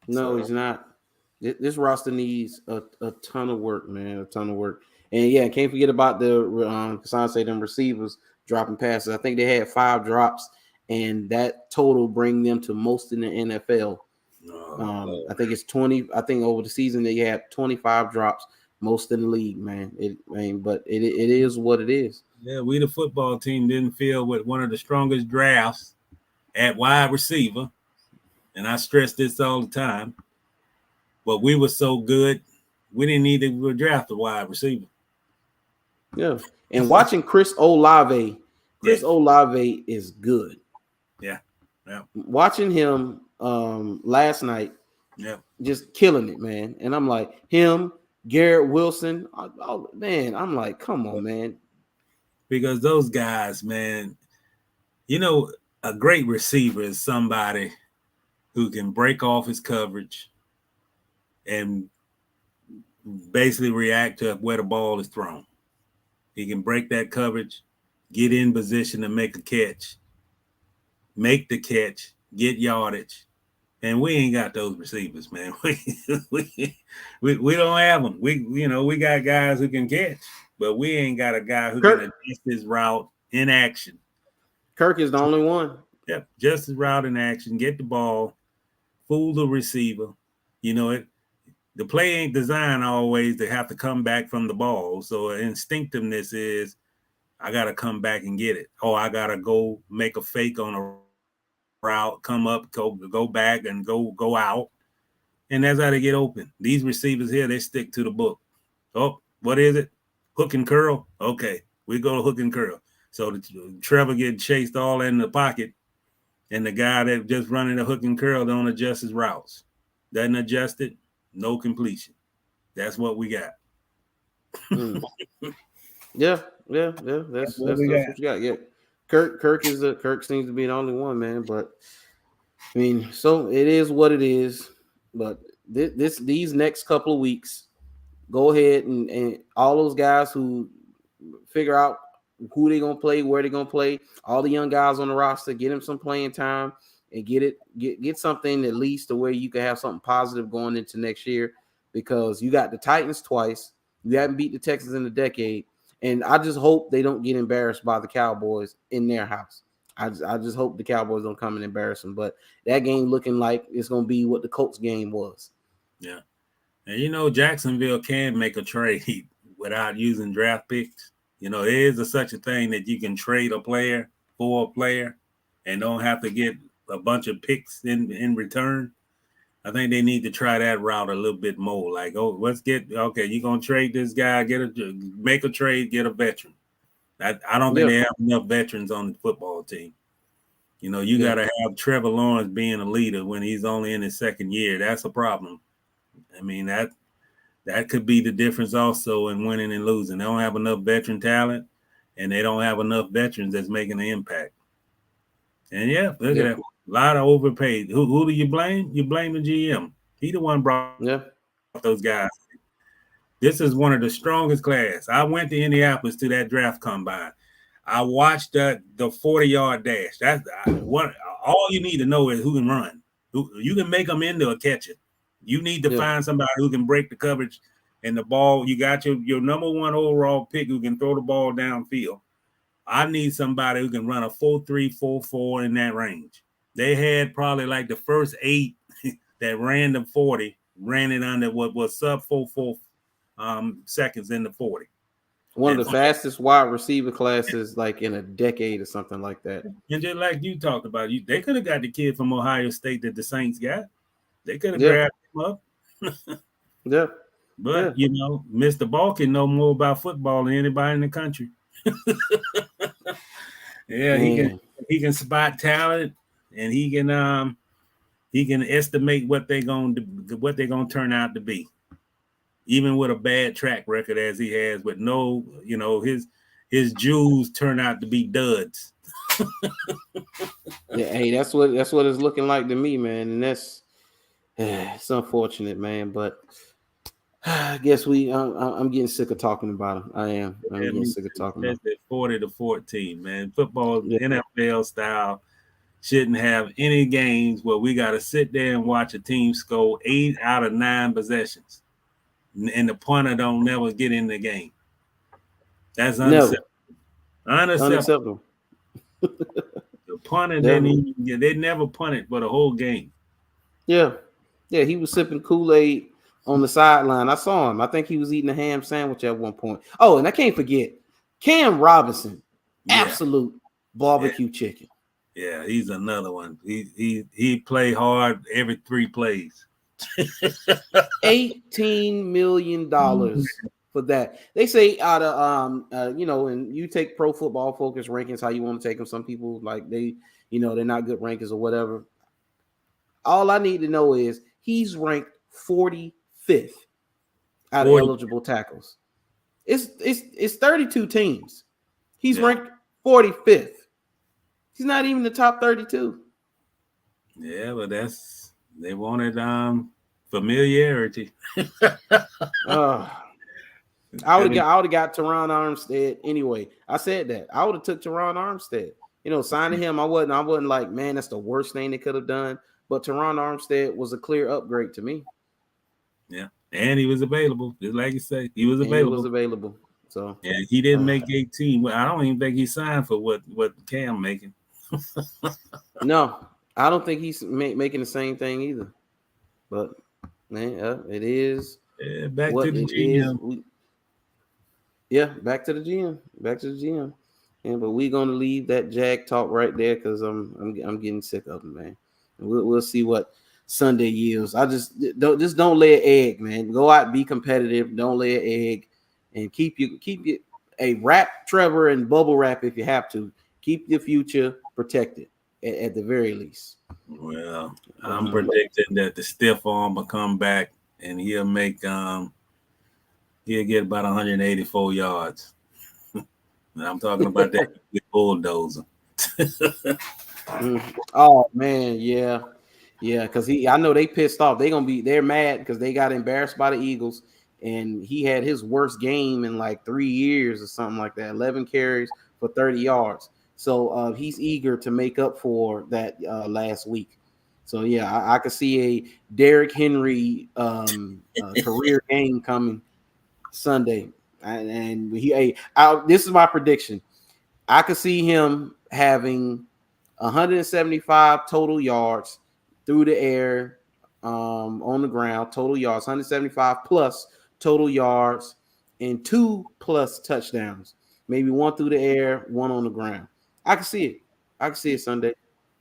he's not. This roster needs a ton of work, man. A ton of work. And yeah, can't forget about the Kassan say them receivers dropping passes. I think they had 5 drops, and that total bring them to most in the NFL. I think it's 20. I think over the season they had 25 drops, most in the league, man. But it is what it is. Yeah, we the football team didn't feel with one of the strongest drafts at wide receiver, and I stress this all the time. But we were so good, we didn't need to draft a wide receiver. Yeah, and watching Chris Olave is good. Yeah. Watching him last night, just killing it, man. And I'm like, him, Garrett Wilson, man, I'm like, come on, man. Because those guys, man, a great receiver is somebody who can break off his coverage and basically react to where the ball is thrown. He can break that coverage, get in position to make the catch, get yardage. And we ain't got those receivers, man. We don't have them. We got guys who can catch, but we ain't got a guy who can adjust his route in action. Kirk is the only one. Yep, just his route in action, get the ball, fool the receiver. The play ain't designed always to have to come back from the ball. So instinctiveness is, I got to come back and get it. Or I got to go make a fake on a route, come up, go back and go out. And that's how they get open. These receivers here, they stick to the book. Oh, what is it? Hook and curl? Okay, we go to hook and curl. So Trevor getting chased all in the pocket, and the guy that just running the hook and curl don't adjust his routes. Doesn't adjust it, no completion. That's what we got. Yeah. That's what you got. Yeah. Kirk seems to be the only one, man. But I mean, so it is what it is. But these next couple of weeks, go ahead and all those guys who figure out who they're gonna play, where they're gonna play, all the young guys on the roster, get them some playing time and get something at least to where you can have something positive going into next year, because you got the Titans twice. You haven't beat the Texans in a decade. And I just hope they don't get embarrassed by the Cowboys in their house. I just hope the Cowboys don't come and embarrass them. But that game looking like it's going to be what the Colts game was. Yeah. And Jacksonville can make a trade without using draft picks. There is such a thing that you can trade a player for a player and don't have to get a bunch of picks in return. I think they need to try that route a little bit more. Like, you're going to trade this guy, make a trade, get a veteran. I don't think they have enough veterans on the football team. You got to have Trevor Lawrence being a leader when he's only in his second year. That's a problem. I mean, that could be the difference also in winning and losing. They don't have enough veteran talent, and they don't have enough veterans that's making an impact. And look at that. A lot of overpaid. Who do you blame? You blame the GM. He the one brought those guys. This is one of the strongest class. I went to Indianapolis to that draft combine. I watched the 40-yard dash. That's what all you need to know is who can run. You can make them into a catcher. You need to find somebody who can break the coverage and the ball. You got your number one overall pick who can throw the ball downfield. I need somebody who can run a 4.3, 4.4 in that range. They had probably like the first 8 that ran the 40, ran it under what was sub 4.4 seconds in the 40. One of the fastest wide receiver classes like in a decade or something like that. And just like you talked about, they could have got the kid from Ohio State that the Saints got. They could have grabbed him up. But, Mr. Ball can know more about football than anybody in the country. He can spot talent, and he can estimate what they're gonna turn out to be, even with a bad track record as he has. With no, his jewels turn out to be duds. Hey, that's what it's looking like to me, man, and that's it's unfortunate, man, but. I guess I'm getting sick of talking about him. I'm getting sick of talking about him. 40-14, man. Football, NFL style, shouldn't have any games where we got to sit there and watch a team score 8 out of 9 possessions, and the punter don't never get in the game. That's unacceptable. Unacceptable. The punter they never punted for the whole game. Yeah, he was sipping Kool-Aid on the sideline. I saw him. I think he was eating a ham sandwich at one point. Oh, and I can't forget Cam Robinson, absolute barbecue chicken. Yeah, he's another one. He play hard every 3 plays. $18 million for that. They say out of and you take Pro Football Focus rankings how you want to take them. Some people like they're not good rankings or whatever. All I need to know is he's ranked 45th out of eligible tackles. It's 32 teams. He's ranked 45th. He's not even the top 32. Yeah, but they wanted familiarity. I would have got Teron Armstead anyway. I said that. I would have took Teron Armstead. Signing him, I wasn't like, man, that's the worst thing they could have done. But Teron Armstead was a clear upgrade to me. Yeah, and he was available, just like you say. He was available. So he didn't make 18. Well, I don't even think he signed for what Cam making. No, I don't think he's making the same thing either. But man, it is. Yeah, back to the GM. Back to the GM. Yeah, but we're gonna leave that Jag talk right there because I'm getting sick of it, man. And we'll see what Sunday yields. I just don't lay an egg, man. Go out, be competitive. Don't lay an egg, and keep a wrap Trevor and bubble wrap if you have to. Keep your future protected at the very least. Well, I'm predicting that the stiff arm will come back and he'll make he'll get about 184 yards. I'm talking about that bulldozer. Oh man, yeah, because I know they pissed off. They're mad because they got embarrassed by the Eagles, and he had his worst game in like 3 years or something like that. 11 carries for 30 yards. So he's eager to make up for that last week. So yeah, I could see a Derrick Henry career game coming Sunday, and this is my prediction. I could see him having 175 total yards through the air, on the ground, total yards, 175 plus total yards, and 2+ touchdowns. maybe one through the air, one on the ground. I can see it. I can see it Sunday.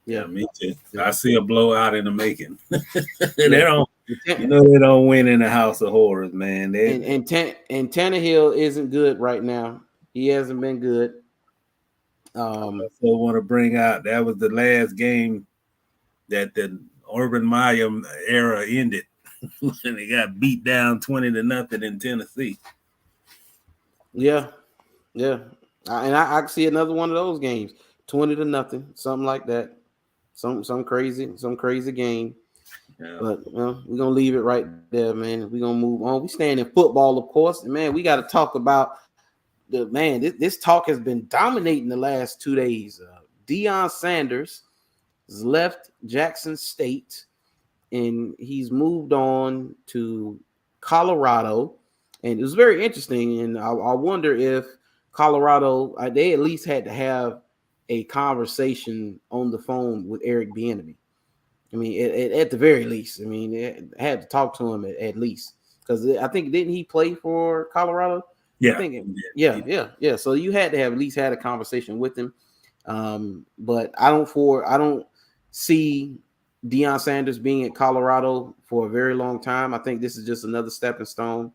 Yeah, me too. I see a blowout in the making. Yeah. They don't, they don't win in the house of horrors, man. And Tannehill isn't good right now. He hasn't been good. I also want to bring out that was the last game that the Urban Meyer era ended when they got beat down 20-0 in Tennessee. Yeah. And I can see another one of those games, 20-0, something like that. Some crazy game. Yeah. But we're gonna leave it right there, man. We're gonna move on. We staying in football, of course. And man, we got to talk about this talk has been dominating the last 2 days. Deion Sanders has left Jackson State and he's moved on to Colorado. And it was very interesting. And I wonder if Colorado, they at least had to have a conversation on the phone with Eric Bieniemy. I mean, at the very least. I mean, they had to talk to him at least. Because I think, didn't he play for Colorado? Yeah. I think, yeah. So you had to have at least had a conversation with him. But I don't see Deion Sanders being at Colorado for a very long time. I think this is just another stepping stone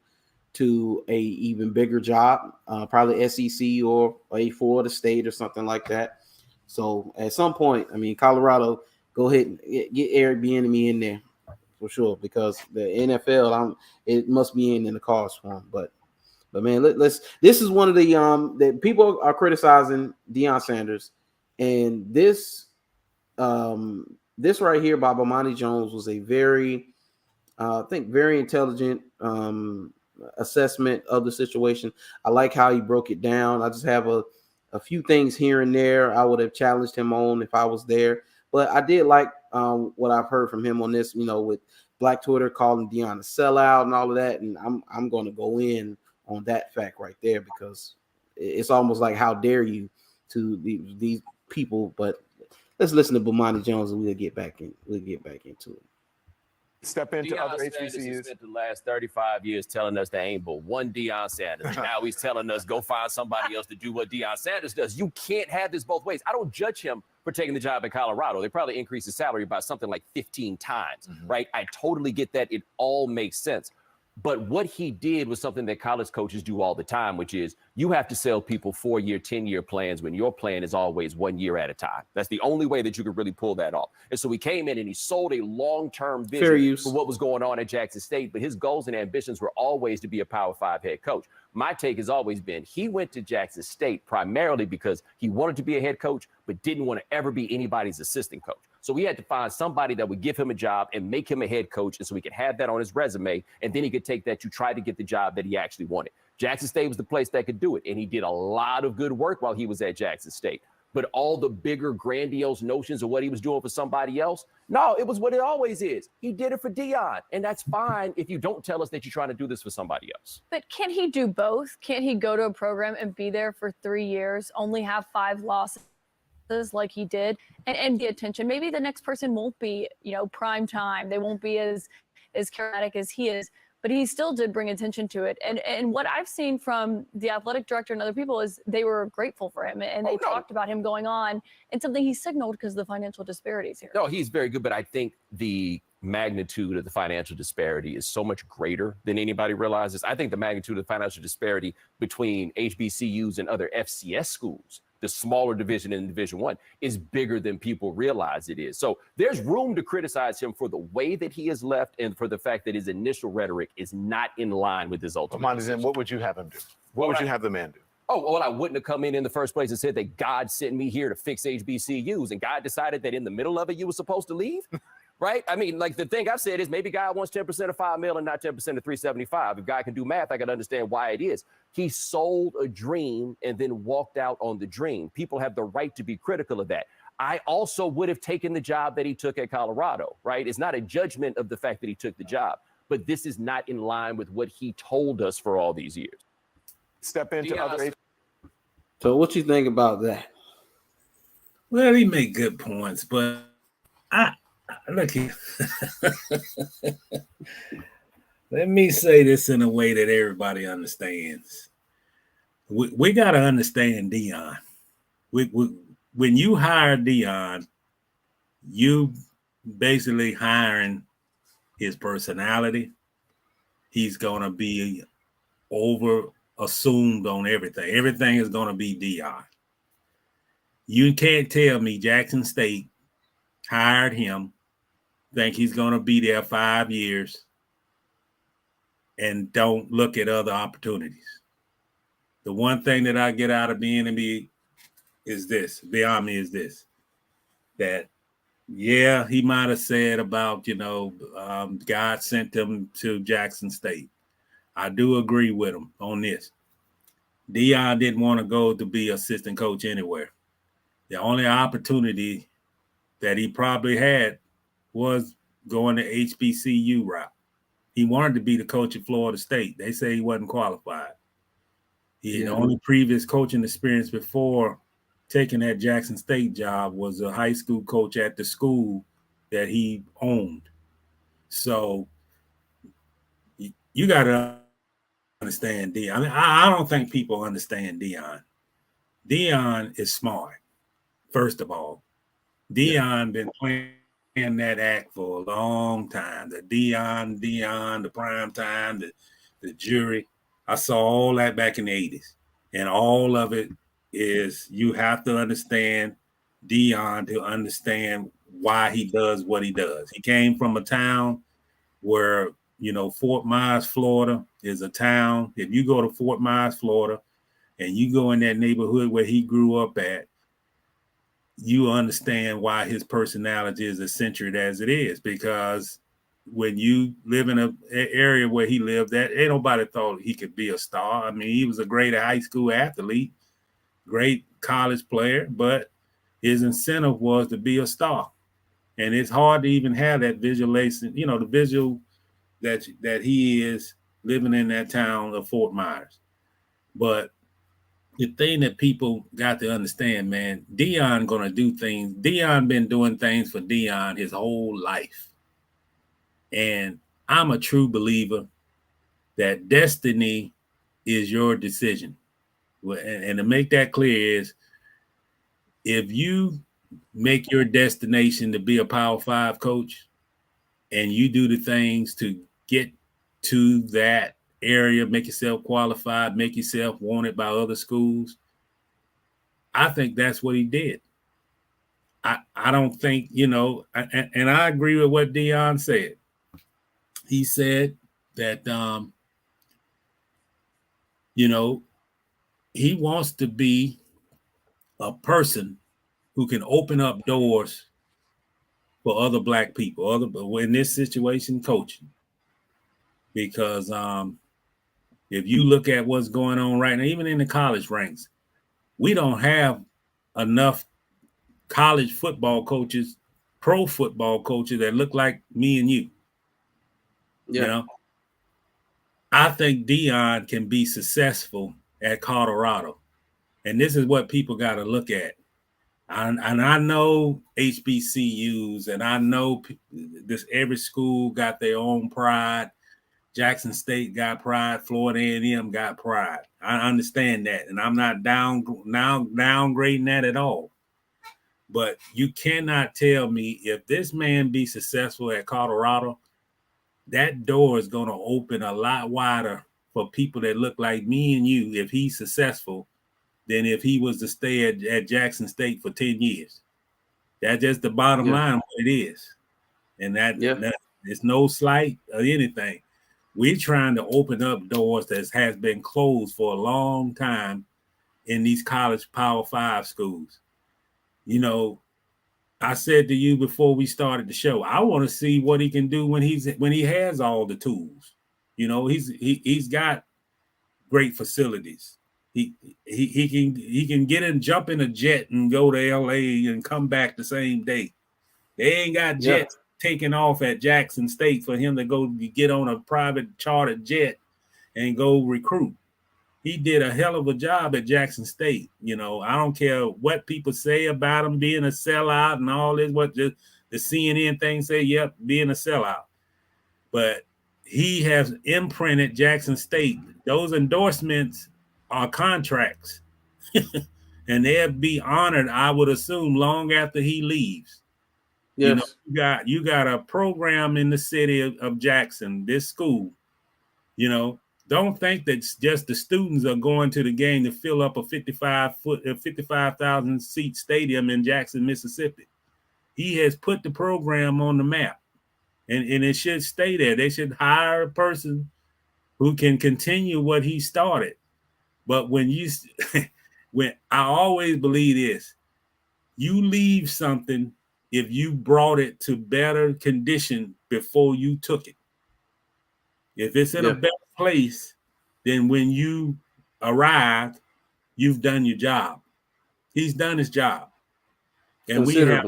to a even bigger job, probably SEC or a Florida State or something like that. So at some point, I mean, Colorado, go ahead and get Eric Bieniemy in there for sure, because the NFL, it must be in the cards for him. But man, let's. This is one of the that people are criticizing Deion Sanders, and this right here by Bomani Jones was a very, I think, very intelligent assessment of the situation. I like how he broke it down. I just have a few things here and there I would have challenged him on if I was there, but I did like what I've heard from him on this. With Black Twitter calling Deion a sellout and all of that, and I'm going to go in on that fact right there, because it's almost like, how dare you to these people. But let's listen to Bomani Jones and we'll get back into it. Step into Deion other Sanders HBCUs. has spent the last 35 years telling us there ain't but one Deion Sanders. Now he's telling us go find somebody else to do what Deion Sanders does. You can't have this both ways. I don't judge him for taking the job in Colorado. They probably increased his salary by something like 15 times, right? I totally get that. It all makes sense. But what he did was something that college coaches do all the time, which is you have to sell people 4-year, 10-year plans when your plan is always 1 year at a time. That's the only way that you could really pull that off. And so he came in and he sold a long-term vision for what was going on at Jackson State, but his goals and ambitions were always to be a Power 5 head coach. My take has always been he went to Jackson State primarily because he wanted to be a head coach, but didn't want to ever be anybody's assistant coach. So he had to find somebody that would give him a job and make him a head coach, and so he could have that on his resume, and then he could take that to try to get the job that he actually wanted. Jackson State was the place that could do it, and he did a lot of good work while he was at Jackson State. But all the bigger, grandiose notions of what he was doing for somebody else, no, it was what it always is. He did it for Deion, and that's fine if you don't tell us that you're trying to do this for somebody else. But can't he do both? Can't he go to a program and be there for 3 years, only have 5 losses like he did, and the attention? Maybe the next person won't be, prime time. They won't be as charismatic as he is, but he still did bring attention to it. And what I've seen from the athletic director and other people is they were grateful for him, and they talked about him going on, and something he signaled because of the financial disparities here. No, he's very good, but I think the magnitude of the financial disparity is so much greater than anybody realizes. I think the magnitude of the financial disparity between HBCUs and other FCS schools, the smaller division in Division I, is bigger than people realize it is. So there's room to criticize him for the way that he has left and for the fact that his initial rhetoric is not in line with his ultimate decision. What would you have him do? What would you have the man do? Oh, well, I wouldn't have come in the first place and said that God sent me here to fix HBCUs, and God decided that in the middle of it you were supposed to leave. Right? I mean, like, the thing I've said is maybe God wants 10% of $5 million and not 10% of $375. If God can do math, I can understand why it is. He sold a dream and then walked out on the dream. People have the right to be critical of that. I also would have taken the job that he took at Colorado, right? It's not a judgment of the fact that he took the job, but this is not in line with what he told us for all these years. Step into other. So what you think about that? Well, he made good points, but look here. Let me say this in a way that everybody understands. we got to understand Deion. When you hire Deion, you basically hiring his personality. He's going to be over assumed on everything. Everything is going to be Deion. You can't tell me Jackson State hired him, think he's going to be there 5 years, and don't look at other opportunities. The one thing that I get out of being me is this, beyond me is this, that, yeah, he might have said about, God sent him to Jackson State. I do agree with him on this. Deion didn't want to go to be assistant coach anywhere. The only opportunity that he probably had was going to HBCU route. He wanted to be the coach at Florida State. They say he wasn't qualified. The only previous coaching experience before taking that Jackson State job was a high school coach at the school that he owned. So you got to understand Deion. I mean, I don't think people understand Deion. Deion is smart, first of all. Deion been playing that act for a long time. The Deion, the prime time, the jury. I saw all that back in the 80s. And all of it is you have to understand Deion to understand why he does what he does. He came from a town where, Fort Myers, Florida is a town. If you go to Fort Myers, Florida, and you go in that neighborhood where he grew up at, you understand why his personality is as centered as it is, because when you live in an area where he lived at, ain't nobody thought he could be a star. I mean, he was a great high school athlete, great college player, but his incentive was to be a star. And it's hard to even have that visualization, the visual that he is living in that town of Fort Myers. But the thing that people got to understand, man, Deion gonna do things. Deion been doing things for Deion his whole life. And I'm a true believer that destiny is your decision. And to make that clear is, if you make your destination to be a Power 5 coach and you do the things to get to that area, make yourself qualified, make yourself wanted by other schools, I think that's what he did. I don't think, and I agree with what Deion said. He said that, he wants to be a person who can open up doors for other Black people, in this situation, coaching. Because if you look at what's going on right now, even in the college ranks, we don't have enough college football coaches, pro football coaches that look like me and you. Yeah. I think Deion can be successful at Colorado. And this is what people got to look at. And I know HBCUs, and I know every school got their own pride. Jackson State got pride. Florida A&M got pride. I understand that, and I'm not downgrading that at all. But you cannot tell me, if this man be successful at Colorado, that door is going to open a lot wider for people that look like me and you, if he's successful, than if he was to stay at Jackson State for 10 years. That's just the bottom line of what it is. And that it's no slight or anything. We're trying to open up doors that has been closed for a long time in these college Power 5 schools. I said to you before we started the show, I want to see what he can do when he has all the tools. He's got great facilities. He can get and jump in a jet and go to LA and come back the same day. They ain't got jets taking off at Jackson State for him to go get on a private chartered jet and go recruit. He did a hell of a job at Jackson State. I don't care what people say about him being a sellout and all this, what the CNN thing say, being a sellout. But he has imprinted Jackson State. Those endorsements are contracts. And they'll be honored, I would assume, long after he leaves. Yes. You got a program in the city of Jackson, this school. Don't think that just the students are going to the game to fill up a 55,000 seat stadium in Jackson, Mississippi. He has put the program on the map, and it should stay there. They should hire a person who can continue what he started. But when I always believe this, you leave something if you brought it to better condition before you took it. If it's in a better place, then when you arrive, you've done your job. He's done his job. And we have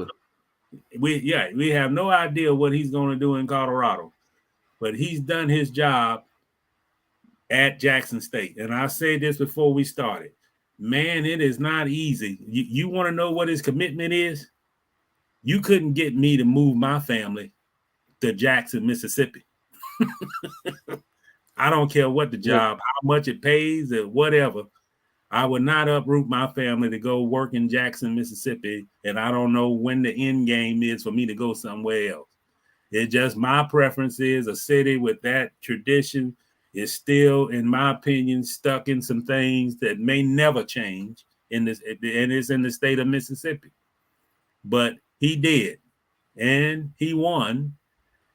no idea what he's going to do in Colorado. But he's done his job at Jackson State. And I said this before we started. Man, it is not easy. You want to know what his commitment is? You couldn't get me to move my family to Jackson, Mississippi. I don't care what the job, how much it pays, or whatever. I would not uproot my family to go work in Jackson, Mississippi, and I don't know when the end game is for me to go somewhere else. It's just my preference is a city with that tradition is still, in my opinion, stuck in some things that may never change in this, and it's in the state of Mississippi. But he did, and he won.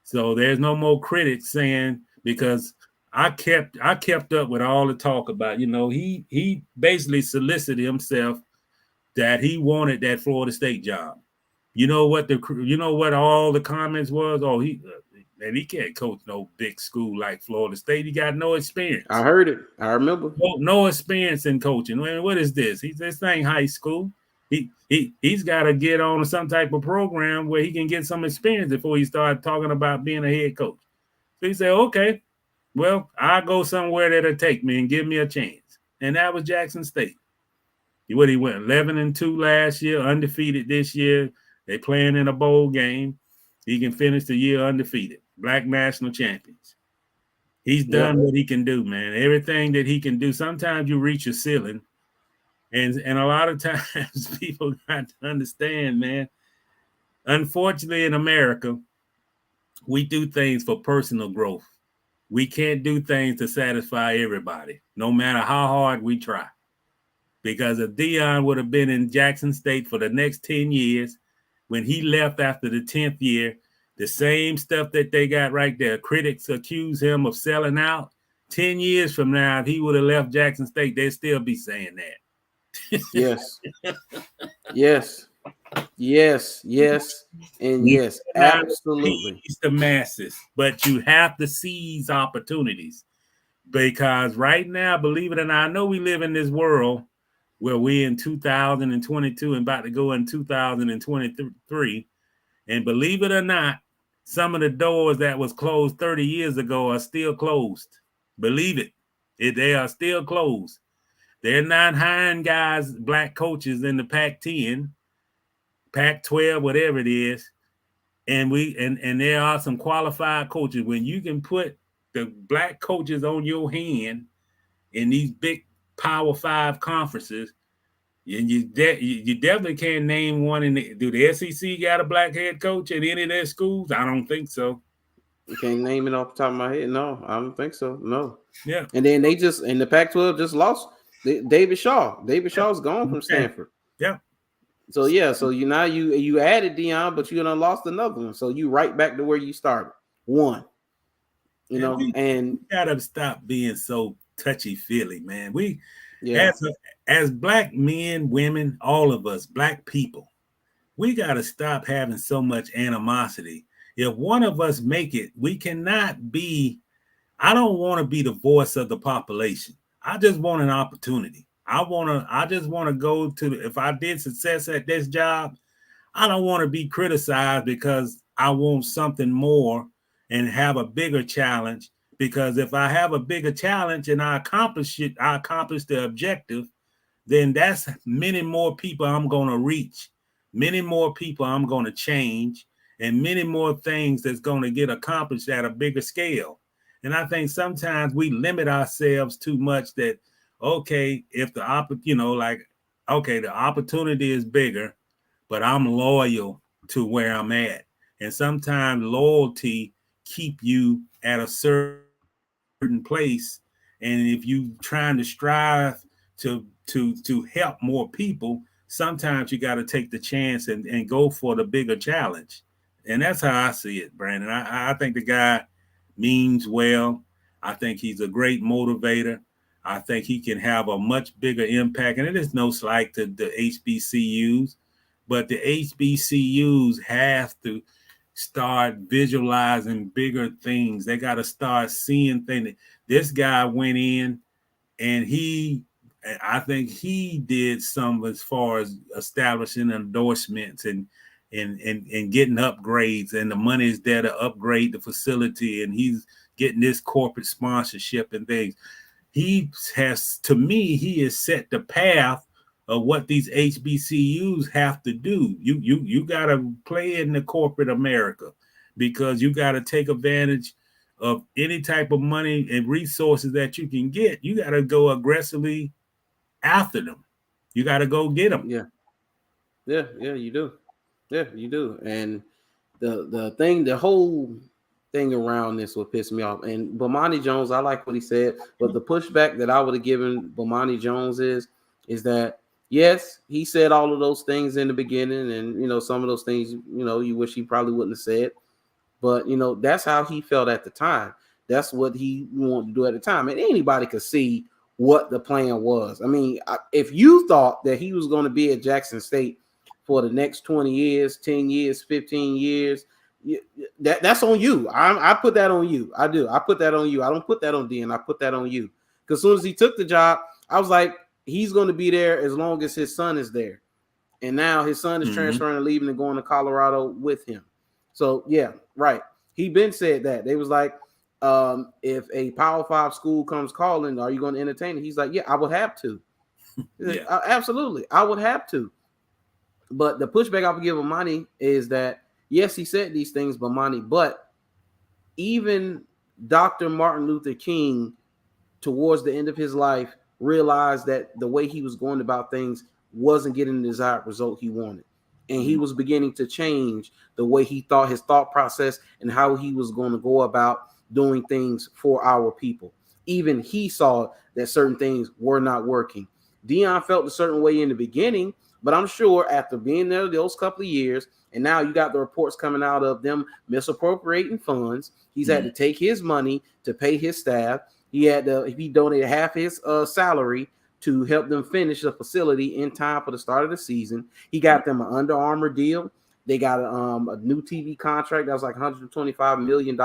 So there's no more critics saying, because I kept up with all the talk about, he basically solicited himself that he wanted that Florida State job. You know what all the comments was? Oh, he can't coach no big school like Florida State. He got no experience. I heard it. I remember. No experience in coaching. I mean, what is this? This ain't high school. He's got to get on some type of program where he can get some experience before he started talking about being a head coach. So he said, okay, well, I'll go somewhere that'll take me and give me a chance. And that was Jackson State. He went 11-2 last year, undefeated this year. They playing in a bowl game. He can finish the year undefeated. Black national champions. He's done what he can do, man. Everything that he can do. Sometimes you reach a ceiling. And a lot of times people got to understand, man. Unfortunately, in America, we do things for personal growth. We can't do things to satisfy everybody, no matter how hard we try. Because if Deion would have been in Jackson State for the next 10 years, when he left after the 10th year, the same stuff that they got right there, critics accuse him of selling out. 10 years from now, if he would have left Jackson State, they'd still be saying that. Yes. And yes, absolutely. It's the masses, but you have to seize opportunities, because right now, believe it or not, I know we live in this world where we're in 2022 and about to go in 2023. And believe it or not, some of the doors that was closed 30 years ago are still closed. Believe it. They are still closed. They're not hiring guys, black coaches in the Pac-10, Pac-12, whatever it is. And there are some qualified coaches. When you can put the black coaches on your hand in these big Power 5 conferences, and you definitely can't name one. Do the SEC got a black head coach at any of their schools? I don't think so. You can't name it off the top of my head. No, I don't think so. No. Yeah. And then they just, in the Pac-12, just lost David Shaw. David Shaw's gone from Stanford. Yeah. So now you added Deion, but you done lost another one. So you right back to where you started. One. We gotta stop being so touchy-feely, man. As black men, women, all of us, black people, we gotta stop having so much animosity. If one of us make it, we cannot be. I don't want to be the voice of the population. I just want an opportunity. I just want to go to, if I did success at this job, I don't want to be criticized because I want something more and have a bigger challenge. Because if I have a bigger challenge and I accomplish the objective, then that's many more people I'm going to reach, many more people I'm going to change, and many more things that's going to get accomplished at a bigger scale. And I think sometimes we limit ourselves too much that, okay, if the the opportunity is bigger, but I'm loyal to where I'm at. And sometimes loyalty keep you at a certain place. And if you trying to strive to help more people, sometimes you got to take the chance and go for the bigger challenge. And that's how I see it, Brandon. I think the guy means well. I think he's a great motivator. I think he can have a much bigger impact. And it is no slight to the HBCUs, but the HBCUs have to start visualizing bigger things. They got to start seeing things. This guy went in and I think he did some as far as establishing endorsements and getting upgrades, and the money is there to upgrade the facility, and he's getting this corporate sponsorship and things. He has set the path of what these HBCUs have to do. You got to play in the corporate America, because you got to take advantage of any type of money and resources that you can get. You got to go aggressively after them. You got to go get them. Yeah, you do. Yeah, you do. And the whole thing around this would piss me off. And Bomani Jones, I like what he said, but the pushback that I would have given Bomani Jones is that, yes, he said all of those things in the beginning, and some of those things, you wish he probably wouldn't have said. But that's how he felt at the time. That's what he wanted to do at the time. And anybody could see what the plan was. I mean, if you thought that he was going to be at Jackson State for the next 20 years, 10 years, 15 years, that's on you. I put that on you. I do. I put that on you. I don't put that on Deion. I put that on you. Because as soon as he took the job, I was like, he's going to be there as long as his son is there. And now his son is transferring and leaving and going to Colorado with him. So, yeah, right. He been said that. They was like, if a Power 5 school comes calling, are you going to entertain it? He's like, yeah, I would have to. Yeah. Absolutely. I would have to. But the pushback I would give Bomani is that, yes, he said these things, Bomani, but even Dr. Martin Luther King, towards the end of his life, realized that the way he was going about things wasn't getting the desired result he wanted. And he was beginning to change the way he thought, his thought process, and how he was going to go about doing things for our people. Even he saw that certain things were not working. Deion felt a certain way in the beginning, but I'm sure after being there those couple of years, and now you got the reports coming out of them misappropriating funds. He's had to take his money to pay his staff. He donated half his salary to help them finish the facility in time for the start of the season. He got them an Under Armour deal. They got a new TV contract that was like $125 million.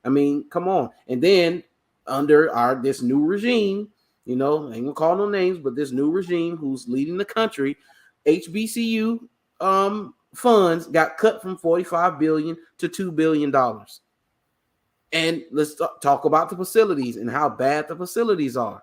I mean, come on. And then under this new regime, I ain't gonna call no names, but this new regime who's leading the country, HBCU funds got cut from $45 billion to $2 billion. And let's talk about the facilities and how bad the facilities are.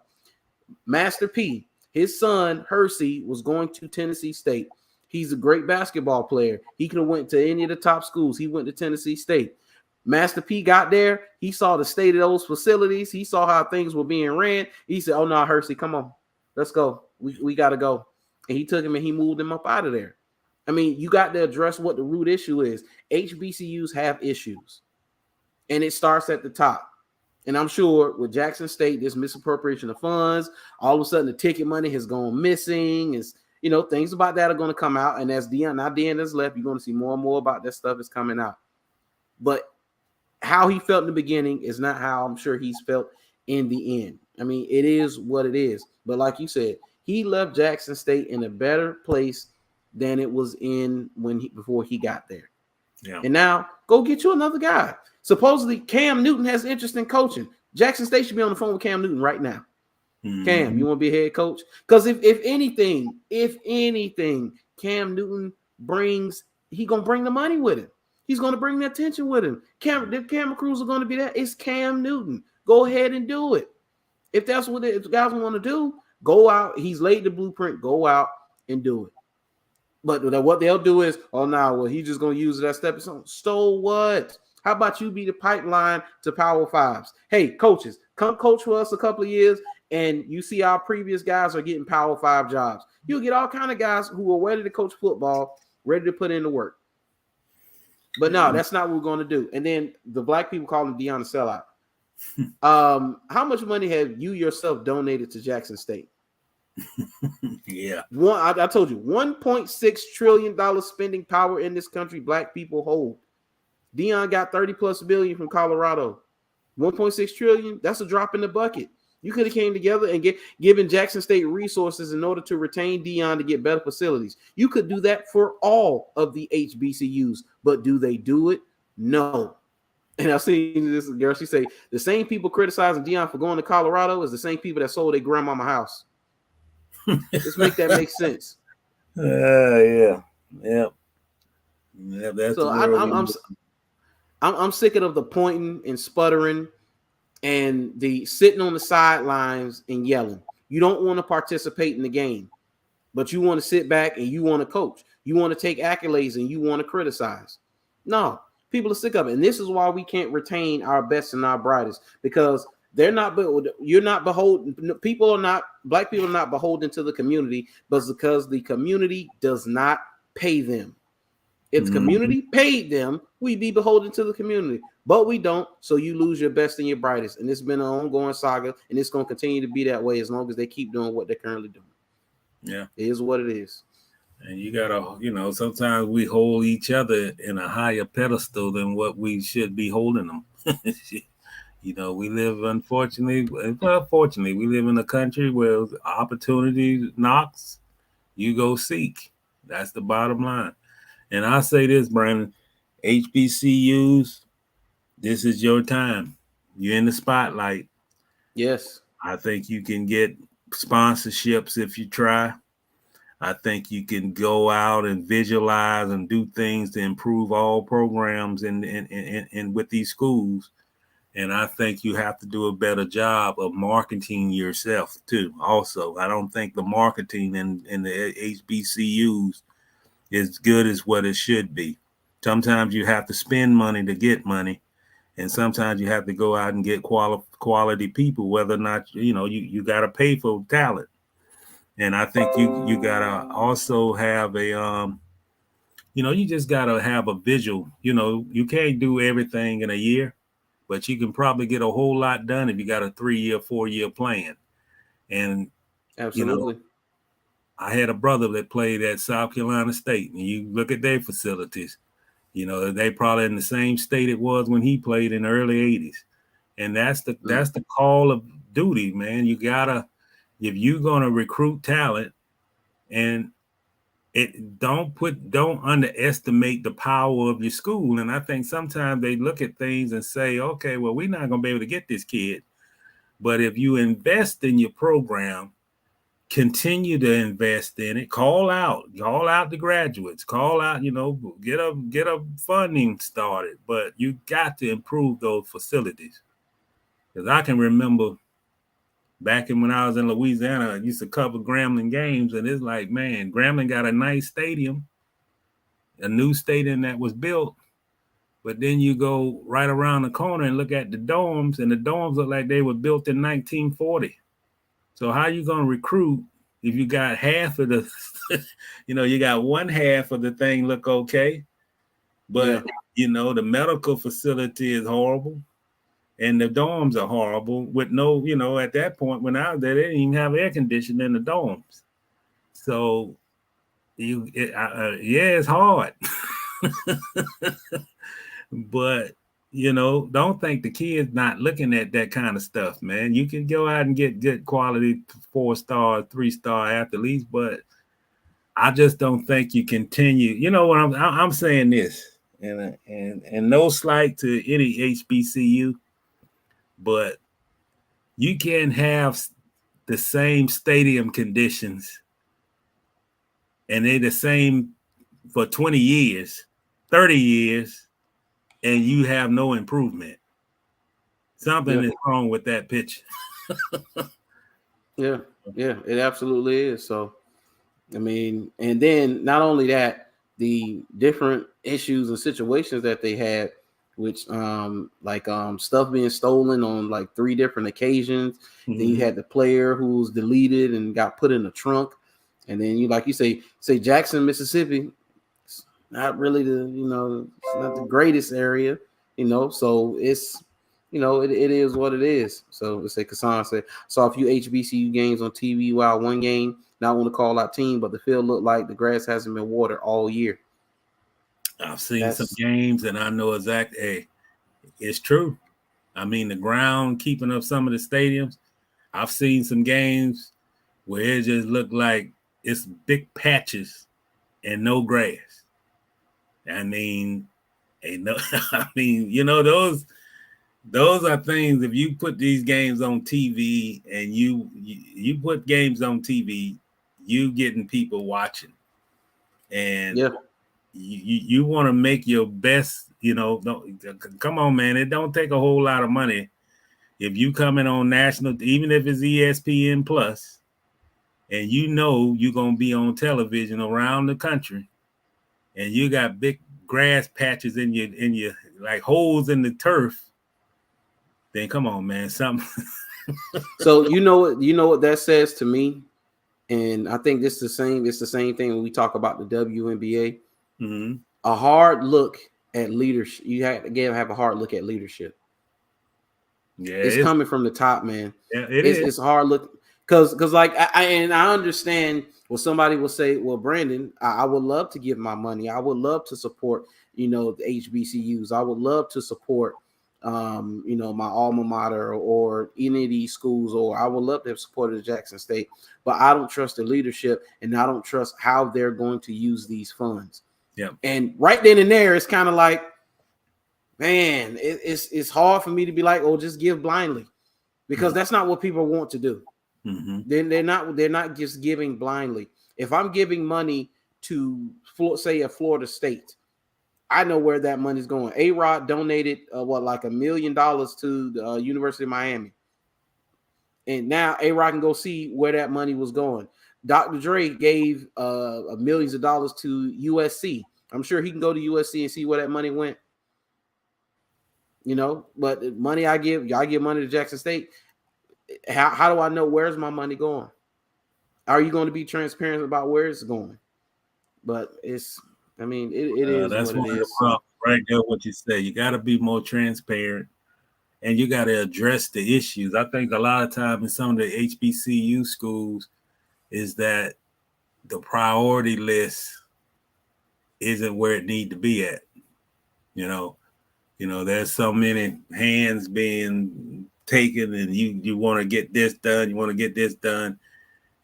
Master P, his son Hersey was going to Tennessee State. He's a great basketball player. He could have went to any of the top schools. He went to Tennessee State. Master P got there. He saw the state of those facilities. He saw how things were being ran. He said, "Oh no, Hersey, come on, let's go. We got to go." And he took him and he moved him up out of there. I mean, you got to address what the root issue is. HBCUs have issues, and it starts at the top. And I'm sure with Jackson State, this misappropriation of funds, all of a sudden the ticket money has gone missing. Is things about that are going to come out. And as Deion has left, you're going to see more and more about that stuff is coming out. But how he felt in the beginning is not how I'm sure he's felt in the end. I mean, it is what it is. But like you said, he left Jackson State in a better place than it was in before he got there. Yeah. And now go get you another guy. Supposedly Cam Newton has interest in coaching. Jackson State should be on the phone with Cam Newton right now. Cam, you want to be a head coach? Because if anything, Cam Newton he's gonna bring the money with him. He's gonna bring the attention with him. The camera crews are gonna be there. It's Cam Newton. Go ahead and do it. If that's what if guys want to do, go out. He's laid the blueprint. Go out and do it. But what they'll do is, he's just gonna use it as stepping stone. So what? How about you be the pipeline to Power Fives? Hey, coaches, come coach for us a couple of years, and you see our previous guys are getting Power 5 jobs. You'll get all kind of guys who are ready to coach football, ready to put in the work. But no, that's not what we're going to do. And then the black people call him Deion a sellout. How much money have you yourself donated to Jackson State? Yeah. I told you, $1.6 trillion spending power in this country black people hold. Deion got 30 plus billion from Colorado. 1.6 trillion, that's a drop in the bucket. You could have came together and given Jackson State resources in order to retain Deion to get better facilities. You could do that for all of the HBCUs, but do they do it? No. And I've seen this girl, she say, the same people criticizing Deion for going to Colorado is the same people that sold their grandmama house. Just make that make sense. Yeah. That's so I'm sick of the pointing and sputtering and the sitting on the sidelines and yelling. You don't want to participate in the game, but you want to sit back and you want to coach. You want to take accolades and you want to criticize. No, people are sick of it. And this is why we can't retain our best and our brightest, because you're not beholden. Black people are not beholden to the community, but because the community does not pay them. If the community paid them, we'd be beholden to the community, but we don't. So you lose your best and your brightest. And it's been an ongoing saga, and it's going to continue to be that way as long as they keep doing what they're currently doing. Yeah. It is what it is. And you got to, sometimes we hold each other in a higher pedestal than what we should be holding them. We live, fortunately, we live in a country where opportunity knocks, you go seek. That's the bottom line. And I say this, Brandon, HBCUs, this is your time. You're in the spotlight. Yes. I think you can get sponsorships if you try. I think you can go out and visualize and do things to improve all programs in with these schools. And I think you have to do a better job of marketing yourself too. Also, I don't think the marketing in the HBCUs is good as what it should be. Sometimes you have to spend money to get money, and sometimes you have to go out and get quality people, whether or not you got to pay for talent. And I think you gotta also have a you just gotta have a visual. You can't do everything in a year, but you can probably get a whole lot done if you got a 3-year, 4-year plan. And absolutely. I had a brother that played at South Carolina State, and you look at their facilities, they probably in the same state it was when he played in the early 80s. And that's the call of duty, man. You gotta, if you're gonna recruit talent, and don't underestimate the power of your school. And I think sometimes they look at things and say, okay, well, we're not gonna be able to get this kid. But if you invest in your program, continue to invest in it. Call out the graduates. Call out, get a funding started. But you got to improve those facilities. Because I can remember back when I was in Louisiana, I used to cover Grambling games, and it's like, man, Grambling got a nice stadium, a new stadium that was built. But then you go right around the corner and look at the dorms, and the dorms look like they were built in 1940. So how you going to recruit if you got half of the, you got one half of the thing look okay, but, the medical facility is horrible and the dorms are horrible with no, at that point when I was there, they didn't even have air conditioning in the dorms. So, it's hard. But don't think the kid's not looking at that kind of stuff, man. You can go out and get good quality 4-star, 3-star athletes, but I just don't think you continue. You know what I'm saying this, and no slight to any HBCU, but you can have the same stadium conditions, and they're the same for 20 years, 30 years, and you have no improvement. Something is wrong with that pitch. Yeah, it absolutely is. So, I mean, and then not only that, the different issues and situations that they had which stuff being stolen on like 3 different occasions. Mm-hmm. Then you had the player who was deleted and got put in the trunk. And then you say Jackson, Mississippi, it's not really it's not the greatest area, so it's it is what it is. So let's say Kassan said, saw a few HBCU games on TV while one game, not want to call out team, but the field looked like the grass hasn't been watered all year. I've seen some games and I know exactly. Hey, it's true. I mean, the ground keeping up some of the stadiums. I've seen some games where it just looked like it's big patches and no grass. I mean, those are things. If you put these games on TV and you put games on TV, you getting people watching, and you want to make your best. Come on, man. It don't take a whole lot of money if you coming on national, even if it's ESPN Plus, and you're gonna be on television around the country, and you got big grass patches in your like holes in the turf. Then come on, man, something. So you know what that says to me, and I think it's the same thing when we talk about the WNBA. Mm-hmm. A hard look at leadership. You have to have a hard look at leadership. Yeah, it's coming from the top, man. Yeah, it's a hard look because like I understand what somebody will say. Well, Brandon, I would love to give my money. I would love to support the HBCUs. I would love to support my alma mater or any of these schools, or I would love to have supported Jackson State, but I don't trust the leadership and I don't trust how they're going to use these funds. Yeah. And right then and there, it's kind of like, man, it's hard for me to be like, oh, just give blindly, because that's not what people want to do. Mm-hmm. Then they're not just giving blindly. If I'm giving money to say a Florida State, I know where that money's going. A-Rod donated like $1 million to the University of Miami, and now A-Rod can go see where that money was going. Dr. Dre gave millions of dollars to USC. I'm sure he can go to USC and see where that money went. But the money I give money to Jackson State. How do I know where's my money going? Are you going to be transparent about where it's going? But it is that's what one it of the is. problems right there. What you say, you got to be more transparent, and you got to address the issues. I think a lot of time in some of the HBCU schools is that the priority list isn't where it need to be at. There's so many hands being taken, and you want to get this done, you want to get this done,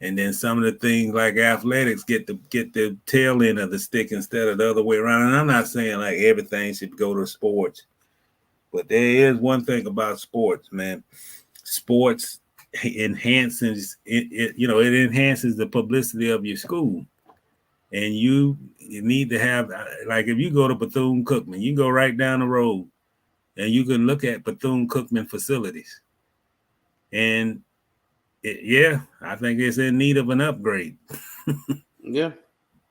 and then some of the things like athletics get the tail end of the stick instead of the other way around. And I'm not saying like everything should go to sports, but there is one thing about sports, man. Sports enhances it enhances the publicity of your school, and you need to have, like, if you go to Bethune-Cookman, you go right down the road and you can look at Bethune-Cookman facilities, and I think it's in need of an upgrade. Yeah.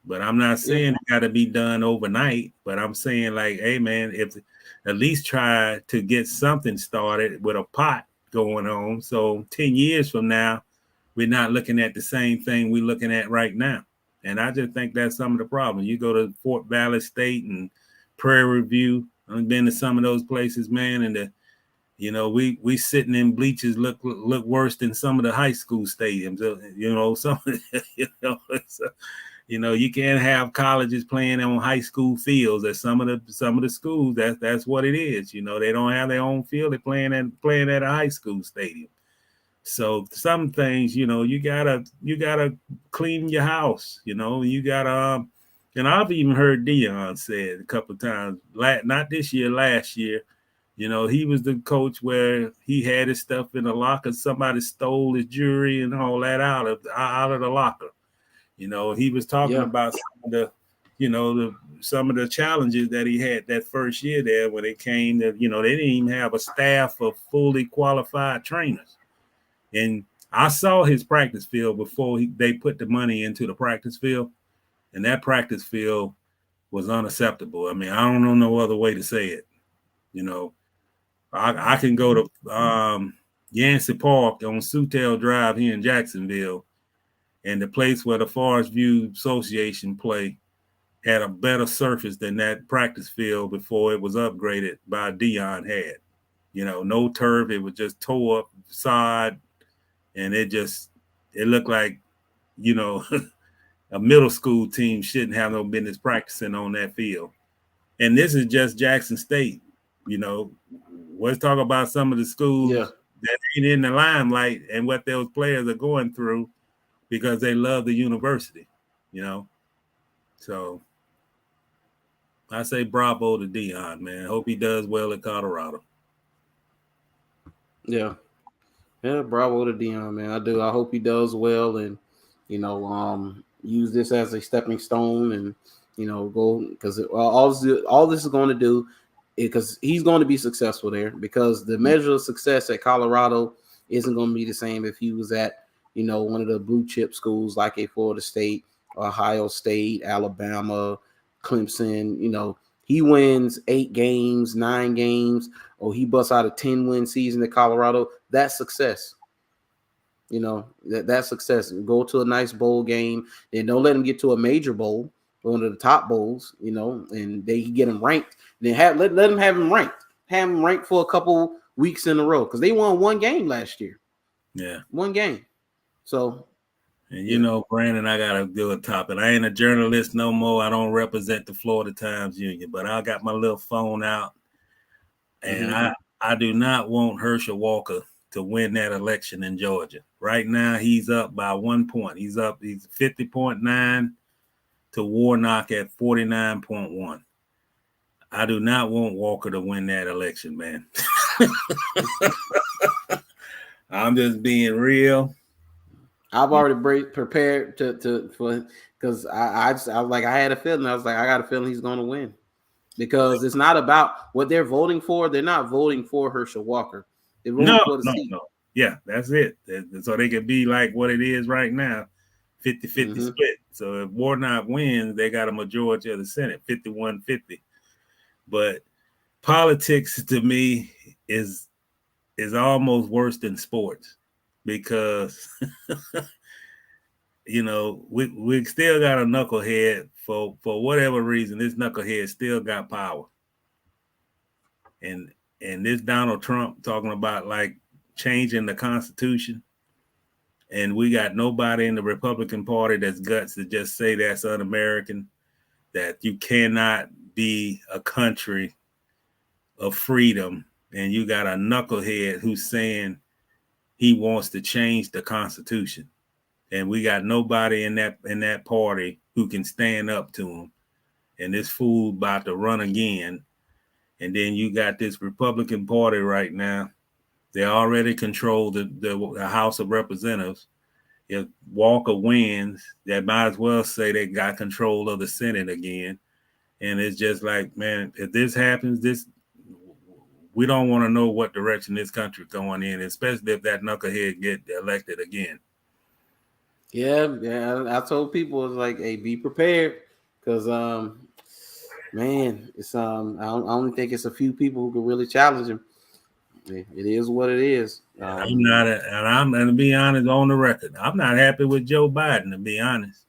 But I'm not saying it got to be done overnight, but I'm saying, like, hey, man, if at least try to get something started with a pot going on, so 10 years from now, we're not looking at the same thing we're looking at right now. And I just think that's some of the problem. You go to Fort Valley State and Prairie View. I've been to some of those places, man, and we sitting in bleachers look worse than some of the high school stadiums. You can't have colleges playing on high school fields at some of the schools. That's what it is. They don't have their own field. They're playing at a high school stadium. So some things, you gotta clean your house. You gotta. And I've even heard Deion said a couple of times, not this year, last year. He was the coach where he had his stuff in the locker. Somebody stole his jewelry and all that out of the locker. He was talking about some of the challenges that he had that first year there when it came to, they didn't even have a staff of fully qualified trainers. And I saw his practice field before they put the money into the practice field, and that practice field was unacceptable. I mean, I don't know no other way to say it. You know, I can go to Yancey Park on Sutel Drive here in Jacksonville, and the place where the Forest View Association play had a better surface than that practice field before it was upgraded by Deion had. You know, no turf. It was just tore up sod, and it looked like, you know, a middle school team shouldn't have no business practicing on that field. And this is just Jackson State. You know, let's talk about some of the schools that ain't in the limelight and what those players are going through because they love the university, you know. So I say bravo to Deion, man. Hope he does well at Colorado. Yeah, bravo to Deion, man. I do. I hope he does well, and you know, use this as a stepping stone, and you know, go because all this is going to do, because he's going to be successful there. Because the measure of success at Colorado isn't going to be the same if he was at, you know, one of the blue chip schools like a Florida State, Ohio State, Alabama, Clemson. You know, he wins 8 games, 9 games, or he busts out a 10-win season at Colorado. That's success. You know, that's success. Go to a nice bowl game. Then don't let him get to a major bowl, one of the top bowls, you know, and they get him ranked. Then let him have him ranked. Have him ranked for a couple weeks in a row because they won 1 game last year. Yeah. 1 game. So, and you know, Brandon, I gotta do a topic. I ain't a journalist no more. I don't represent the Florida Times Union, but I got my little phone out, and I do not want Herschel Walker to win that election in Georgia. Right now, he's up by 1 point. He's 50.9 to Warnock at 49.1. I do not want Walker to win that election, man. I'm just being real. I've already prepared for because I had a feeling. I was like, I got a feeling he's going to win, because it's not about what they're voting for. They're not voting for Herschel Walker. They're voting for the seat. No. Yeah, that's it. So they could be like what it is right now, 50-50 split. So if Warnock wins, they got a majority of the Senate, 51-50. But politics to me is almost worse than sports, because you know, we still got a knucklehead for whatever reason. This knucklehead still got power, and this Donald Trump talking about like changing the Constitution, and we got nobody in the Republican Party that's guts to just say that's un-American, that you cannot be a country of freedom, and you got a knucklehead who's saying he wants to change the Constitution, and we got nobody in that party who can stand up to him, and this fool about to run again. And then you got this Republican Party right now. They already control the House of Representatives. If Walker wins, they might as well say they got control of the Senate again. And it's just like, man, if this happens, we don't want to know what direction this country's going in, especially if that knucklehead get elected again. Yeah. I told people, it's like, hey, be prepared, because man, it's I only think it's a few people who can really challenge him. It is what it is. I'm going to be honest on the record. I'm not happy with Joe Biden, to be honest.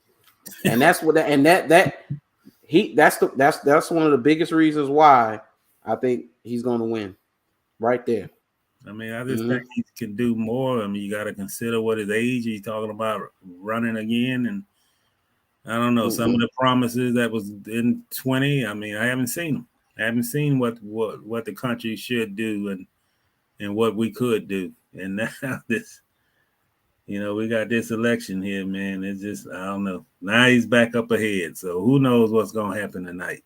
And that's what that's one of the biggest reasons why I think he's going to win, right there. I mean, I just think he can do more. I mean, you got to consider what his age. He's talking about running again, and I don't know, some of the promises that was in 20. I mean, I haven't seen them. I haven't seen what the country should do and what we could do. And now this, you know, we got this election here, man. It's just, I don't know. Now he's back up ahead. So who knows what's going to happen tonight?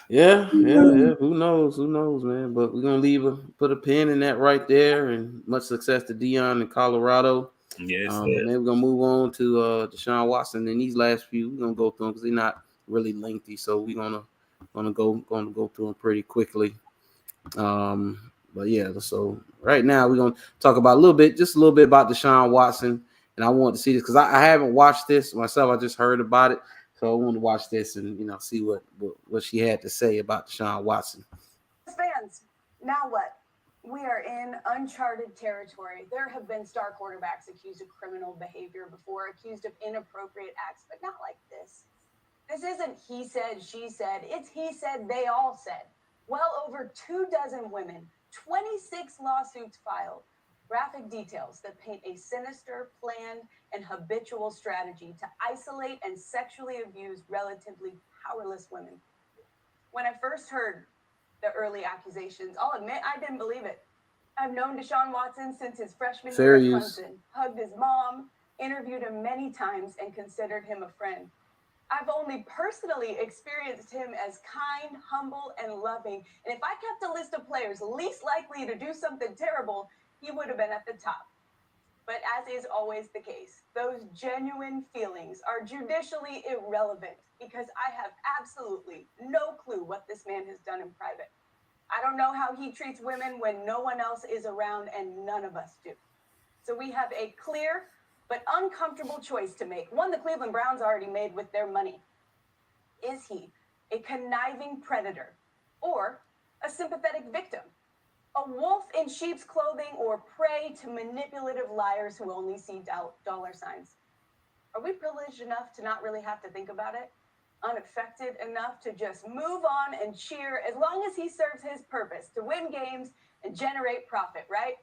Yeah. Who knows, man? But we're going to put a pin in that right there. And much success to Deion in Colorado. Yes. And then we're going to move on to Deshaun Watson. And these last few, we're going to go through them because they're not really lengthy. So we're going to go through them pretty quickly. But yeah, so right now we're going to talk about just a little bit about Deshaun Watson. And I want to see this because I haven't watched this myself. I just heard about it. So I want to watch this and see what she had to say about Deshaun Watson. Fans, now what? We are in uncharted territory. There have been star quarterbacks accused of criminal behavior before, accused of inappropriate acts, but not like this. This isn't he said, she said. It's he said, they all said. Well over 24 women, 26 lawsuits filed. Graphic details that paint a sinister, planned, and habitual strategy to isolate and sexually abuse relatively powerless women. When I first heard the early accusations, I'll admit I didn't believe it. I've known Deshaun Watson since his freshman year at Clemson, hugged his mom, interviewed him many times, and considered him a friend. I've only personally experienced him as kind, humble, and loving. And if I kept a list of players least likely to do something terrible, he would have been at the top. But as is always the case, those genuine feelings are judicially irrelevant because I have absolutely no clue what this man has done in private. I don't know how he treats women when no one else is around, and none of us do. So we have a clear but uncomfortable choice to make, one the Cleveland Browns already made with their money. Is he a conniving predator or a sympathetic victim? A wolf in sheep's clothing or prey to manipulative liars who only see dollar signs? Are we privileged enough to not really have to think about it? Unaffected enough to just move on and cheer as long as he serves his purpose to win games and generate profit, right?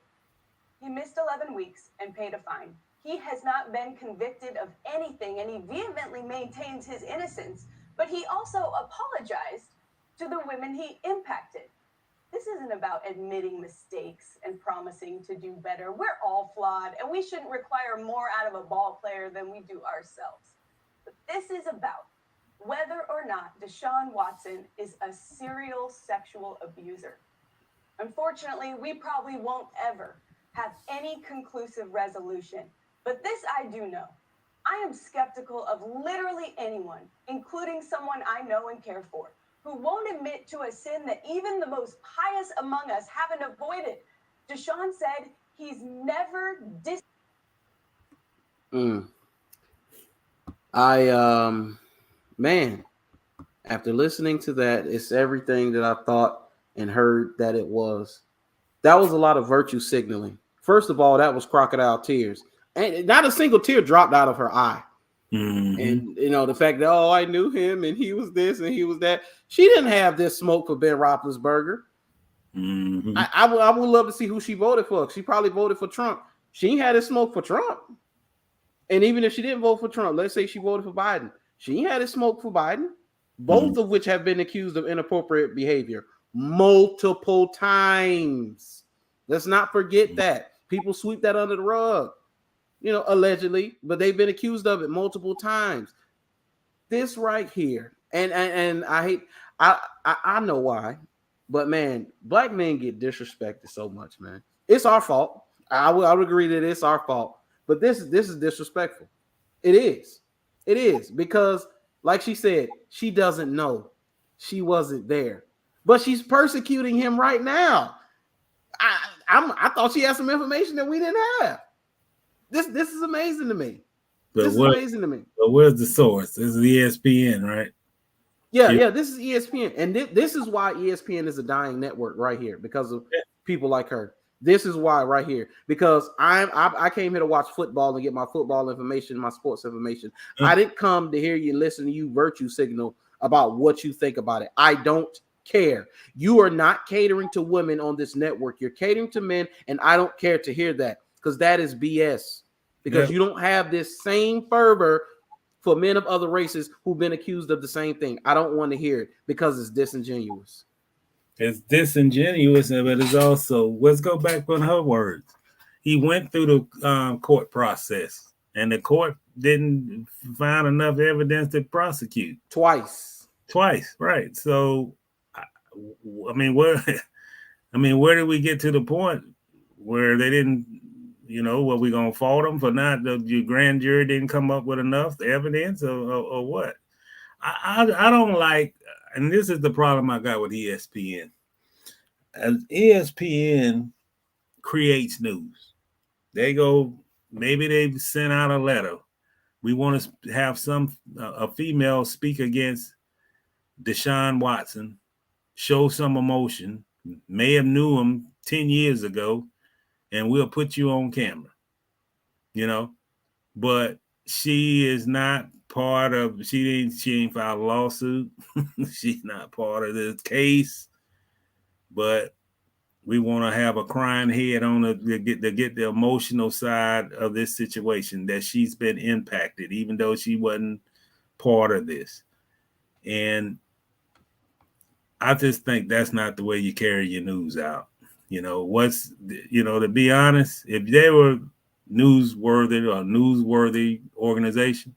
He missed 11 weeks and paid a fine. He has not been convicted of anything, and he vehemently maintains his innocence, but he also apologized to the women he impacted. This isn't about admitting mistakes and promising to do better. We're all flawed, and we shouldn't require more out of a ball player than we do ourselves. But this is about whether or not Deshaun Watson is a serial sexual abuser. Unfortunately, we probably won't ever have any conclusive resolution. But this I do know. I am skeptical of literally anyone, including someone I know and care for, who won't admit to a sin that even the most pious among us haven't avoided. Deshaun said he's never Man, after listening to that, it's everything that I thought and heard that it was. That was a lot of virtue signaling. First of all, that was crocodile tears. And not a single tear dropped out of her eye. Mm-hmm. And, the fact that, I knew him and he was this and he was that. She didn't have this smoke for Ben Roethlisberger. Mm-hmm. I would love to see who she voted for. She probably voted for Trump. She ain't had this smoke for Trump. And even if she didn't vote for Trump, let's say she voted for Biden. She ain't had this smoke for Biden. Both of which have been accused of inappropriate behavior multiple times. Let's not forget that. People sweep that under the rug. Allegedly, but they've been accused of it multiple times. This right here, and I hate, I know why, but man, black men get disrespected so much, man. It's our fault. I would agree that it's our fault, but this is disrespectful. It is because, like she said, she doesn't know, she wasn't there, but she's persecuting him right now. I thought she had some information that we didn't have. This is amazing to me. But where's the source? This is ESPN, right? Yeah. This is ESPN, and this is why ESPN is a dying network right here because of people like her. This is why right here because I came here to watch football and get my football information, my sports information. I didn't come to hear you listen to you virtue signal about what you think about it. I don't care. You are not catering to women on this network. You're catering to men, and I don't care to hear that because that is BS. Because you don't have this same fervor for men of other races who've been accused of the same thing. I don't want to hear it because it's disingenuous. It's disingenuous, but it's also, let's go back on her words. He went through the court process, and the court didn't find enough evidence to prosecute. Twice, right? So, where did we get to the point where they didn't? What we gonna fault them for not? Your grand jury didn't come up with enough evidence, or what? I don't like, and this is the problem I got with ESPN. As ESPN creates news, maybe they've sent out a letter, We want to have a female speak against Deshaun Watson, show some emotion, may have knew him 10 years ago, and we'll put you on camera, but she is not part of, she ain't filed a lawsuit. She's not part of this case, but we want to have a crying head on to get the emotional side of this situation, that she's been impacted, even though she wasn't part of this. And I just think that's not the way you carry your news out. To be honest, if they were newsworthy organization,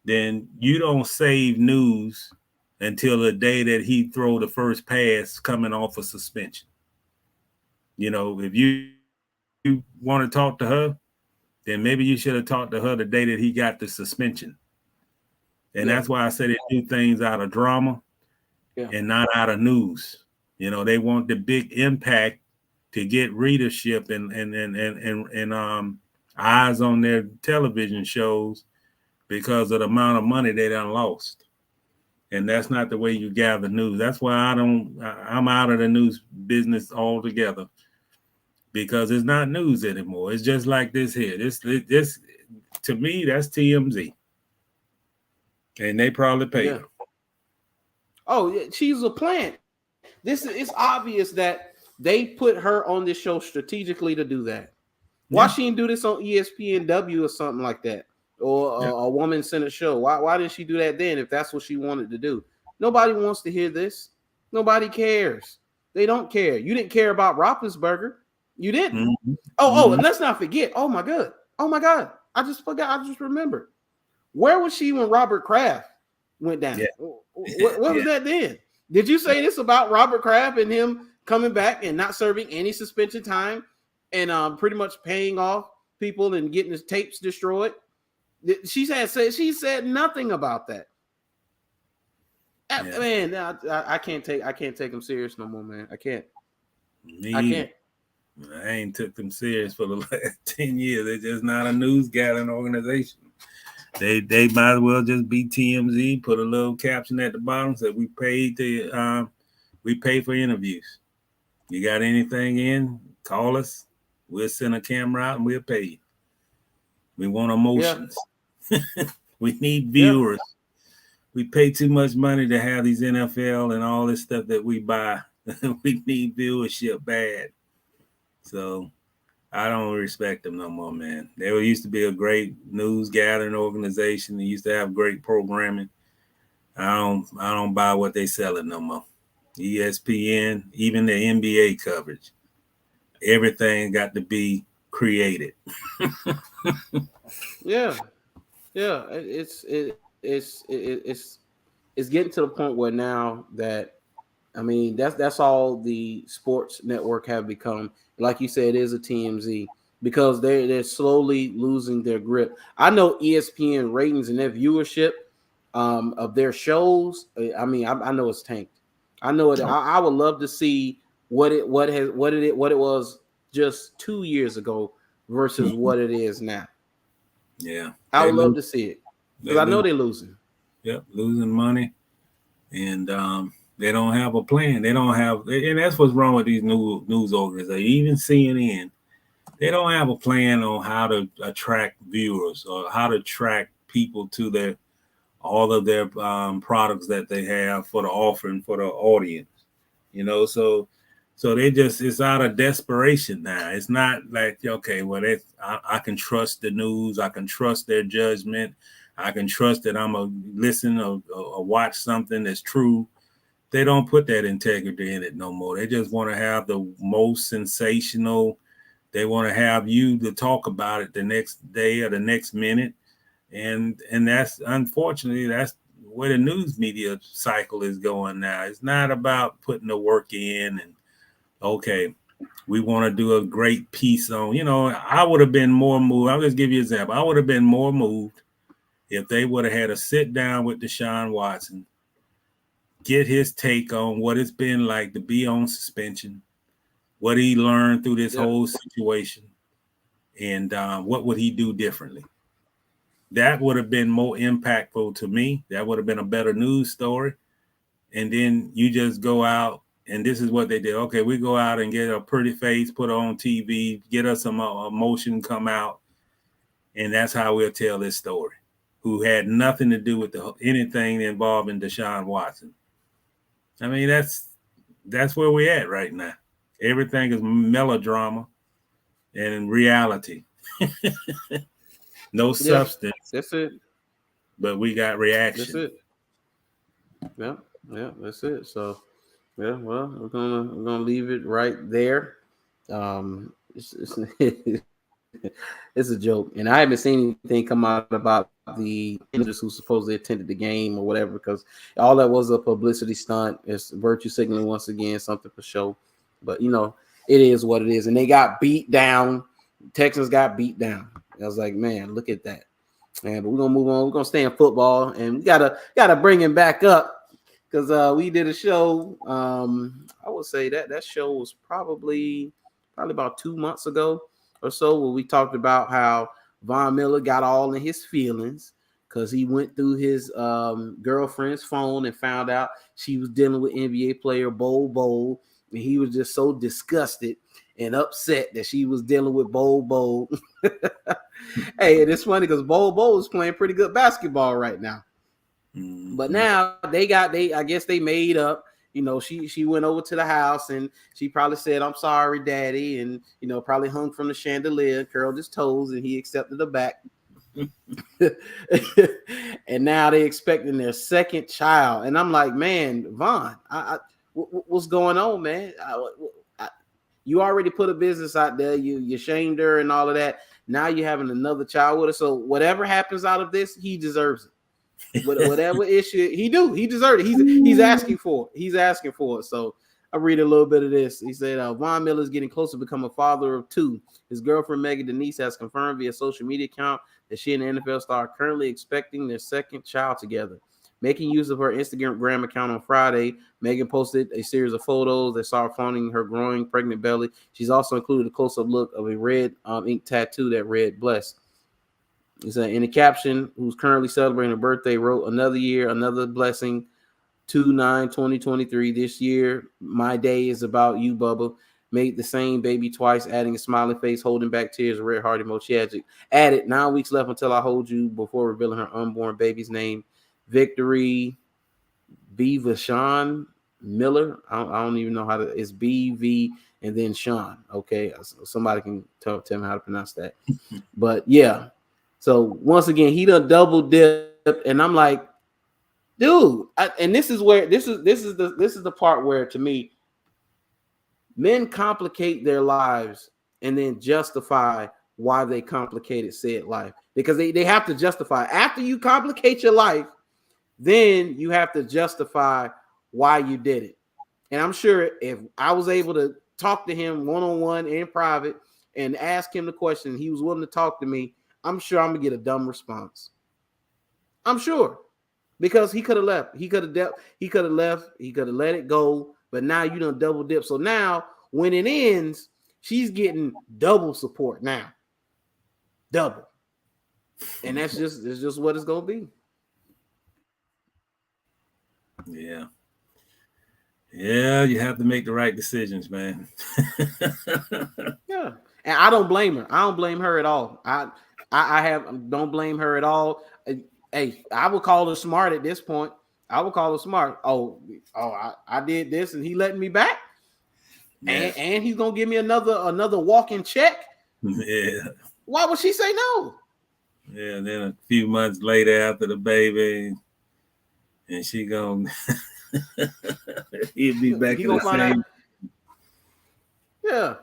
then you don't save news until the day that he throw the first pass coming off a suspension. If you want to talk to her, then maybe you should have talked to her the day that he got the suspension. And that's why I say they do things out of drama and not out of news. They want the big impact to get readership and eyes on their television shows because of the amount of money they done lost. And that's not the way you gather news. That's why I'm out of the news business altogether, because it's not news anymore. It's just like this here. This to me, that's TMZ. And they probably pay her. Oh, yeah, she's a plant. It's obvious that they put her on this show strategically to do that. Why she didn't do this on ESPNW or something like that, or a woman-centered show? Why didn't she do that then if that's what she wanted to do? Nobody wants to hear this. Nobody cares. They don't care. You didn't care about Roethlisberger. You didn't. Mm-hmm. And let's not forget. Oh my God. I just forgot. I just remembered. Where was she when Robert Kraft went down? Yeah. What was that then? Did you say this about Robert Kraft and him coming back and not serving any suspension time and pretty much paying off people and getting his tapes destroyed? She said nothing about that. Yeah. Man, I can't take him serious no more, man. I can't. I ain't took them serious for the last 10 years. They're just not a news gathering organization. They might as well just be TMZ, put a little caption at the bottom, say we pay for interviews. You got anything in, call us. We'll send a camera out and we'll pay you. We want emotions. Yeah. We need viewers. Yeah. We pay too much money to have these NFL and all this stuff that we buy. We need viewership bad. So I don't respect them no more, man. They used to be a great news gathering organization. They used to have great programming. I don't buy what they selling no more. ESPN, even the NBA coverage, everything got to be created. Yeah. It's getting to the point where now that, I mean, that's all the sports network have become. Like you said, it is a TMZ because they're slowly losing their grip. I know ESPN ratings and their viewership of their shows. I mean, I know it's tanked. I know it. I would love to see what it was just 2 years ago versus what it is now. Yeah, I would love to see it because I know they're losing. Yep, losing money, and they don't have a plan. They don't have, and that's what's wrong with these news organizations. Even CNN, they don't have a plan on how to attract viewers or how to attract people to all of their products that they have for the offering for the audience. So they just, it's out of desperation now. It's not like, okay, well, I can trust the news. I can trust their judgment. I can trust that I'm going to listen or watch something that's true. They don't put that integrity in it no more. They just want to have the most sensational. They want to have you to talk about it the next day or the next minute. And that's, unfortunately, that's where the news media cycle is going now. It's not about putting the work in and, okay, we want to do a great piece on, I would have been more moved. I'll just give you an example. I would have been more moved if they would have had a sit down with Deshaun Watson, get his take on what it's been like to be on suspension, what he learned through this whole situation, and what would he do differently? that would have been more impactful to me. That would have been a better news story. And then you just go out, and this is what they did. Okay, we go out and get a pretty face, put her on TV, get us some emotion come out, and that's how we'll tell this story. Who had nothing to do with anything involving Deshaun Watson. I mean, that's where we're at right now. Everything is melodrama and reality. No substance. That's it. But we got reaction. That's it. Yeah, that's it. So, yeah, well, we're gonna leave it right there. It's a joke, and I haven't seen anything come out about the individuals who supposedly attended the game or whatever, because all that was a publicity stunt. It's virtue signaling once again, something for show. But it is what it is, and they got beat down. Texans got beat down. I was like, man, look at that. Man, but we're gonna move on. We're gonna stay in football, and we gotta bring him back up because we did a show. I would say that show was probably about 2 months ago or so, where we talked about how Von Miller got all in his feelings because he went through his girlfriend's phone and found out she was dealing with NBA player Bol, and he was just so disgusted and upset that she was dealing with Bol. Hey, and it's funny because Bol is playing pretty good basketball right now. Mm-hmm. But now I guess they made up. She went over to the house and she probably said, "I'm sorry, Daddy," and probably hung from the chandelier, curled his toes, and he accepted her back. And now they expecting their second child, and I'm like, man, Von, what's going on, man? You already put a business out there. You shamed her and all of that. Now you're having another child with her. So whatever happens out of this, he deserves it. Whatever issue he deserved it. He's asking for it. He's asking for it. So I read a little bit of this. He said, Von Miller is getting close to become a father of two. His girlfriend, Megan Denise, has confirmed via social media account that she and the NFL star are currently expecting their second child together. Making use of her Instagram account on Friday, Megan posted a series of photos that saw her flaunting her growing pregnant belly. She's also included a close-up look of a red ink tattoo that read "Bless." He said in the caption, who's currently celebrating her birthday, wrote, "Another year, another blessing, 2/9/2023. This year, my day is about you, Bubba." Made the same baby twice, adding a smiling face, holding back tears, a red heart emoji. Added 9 weeks left until I hold you before revealing her unborn baby's name. Victory Deshaun Miller. I don't even know how to. It's BV and then Sean. Okay, somebody can tell me how to pronounce that. But yeah, so once again, he done double dipped, and I'm like, dude. And this is where this is the part where, to me, men complicate their lives and then justify why they complicated said life, because they have to justify after you complicate your life. Then you have to justify why you did it. And I'm sure if I was able to talk to him one-on-one in private and ask him the question, he was willing to talk to me, I'm sure I'm going to get a dumb response. I'm sure. Because he could have left. He could have left. He could have let it go. But now you done double dip. So now when it ends, she's getting double support now. Double. And it's just what it's going to be. Yeah. Yeah, you have to make the right decisions, man. Yeah. And I don't blame her. I don't blame her at all. I don't blame her at all. Hey, I would call her smart at this point. I would call her smart. I did this and he let me back. Yes. And he's gonna give me another walk-in check. Yeah. Why would she say no? Yeah, then a few months later after the baby, and she gonna he'll be back in the same. Yeah.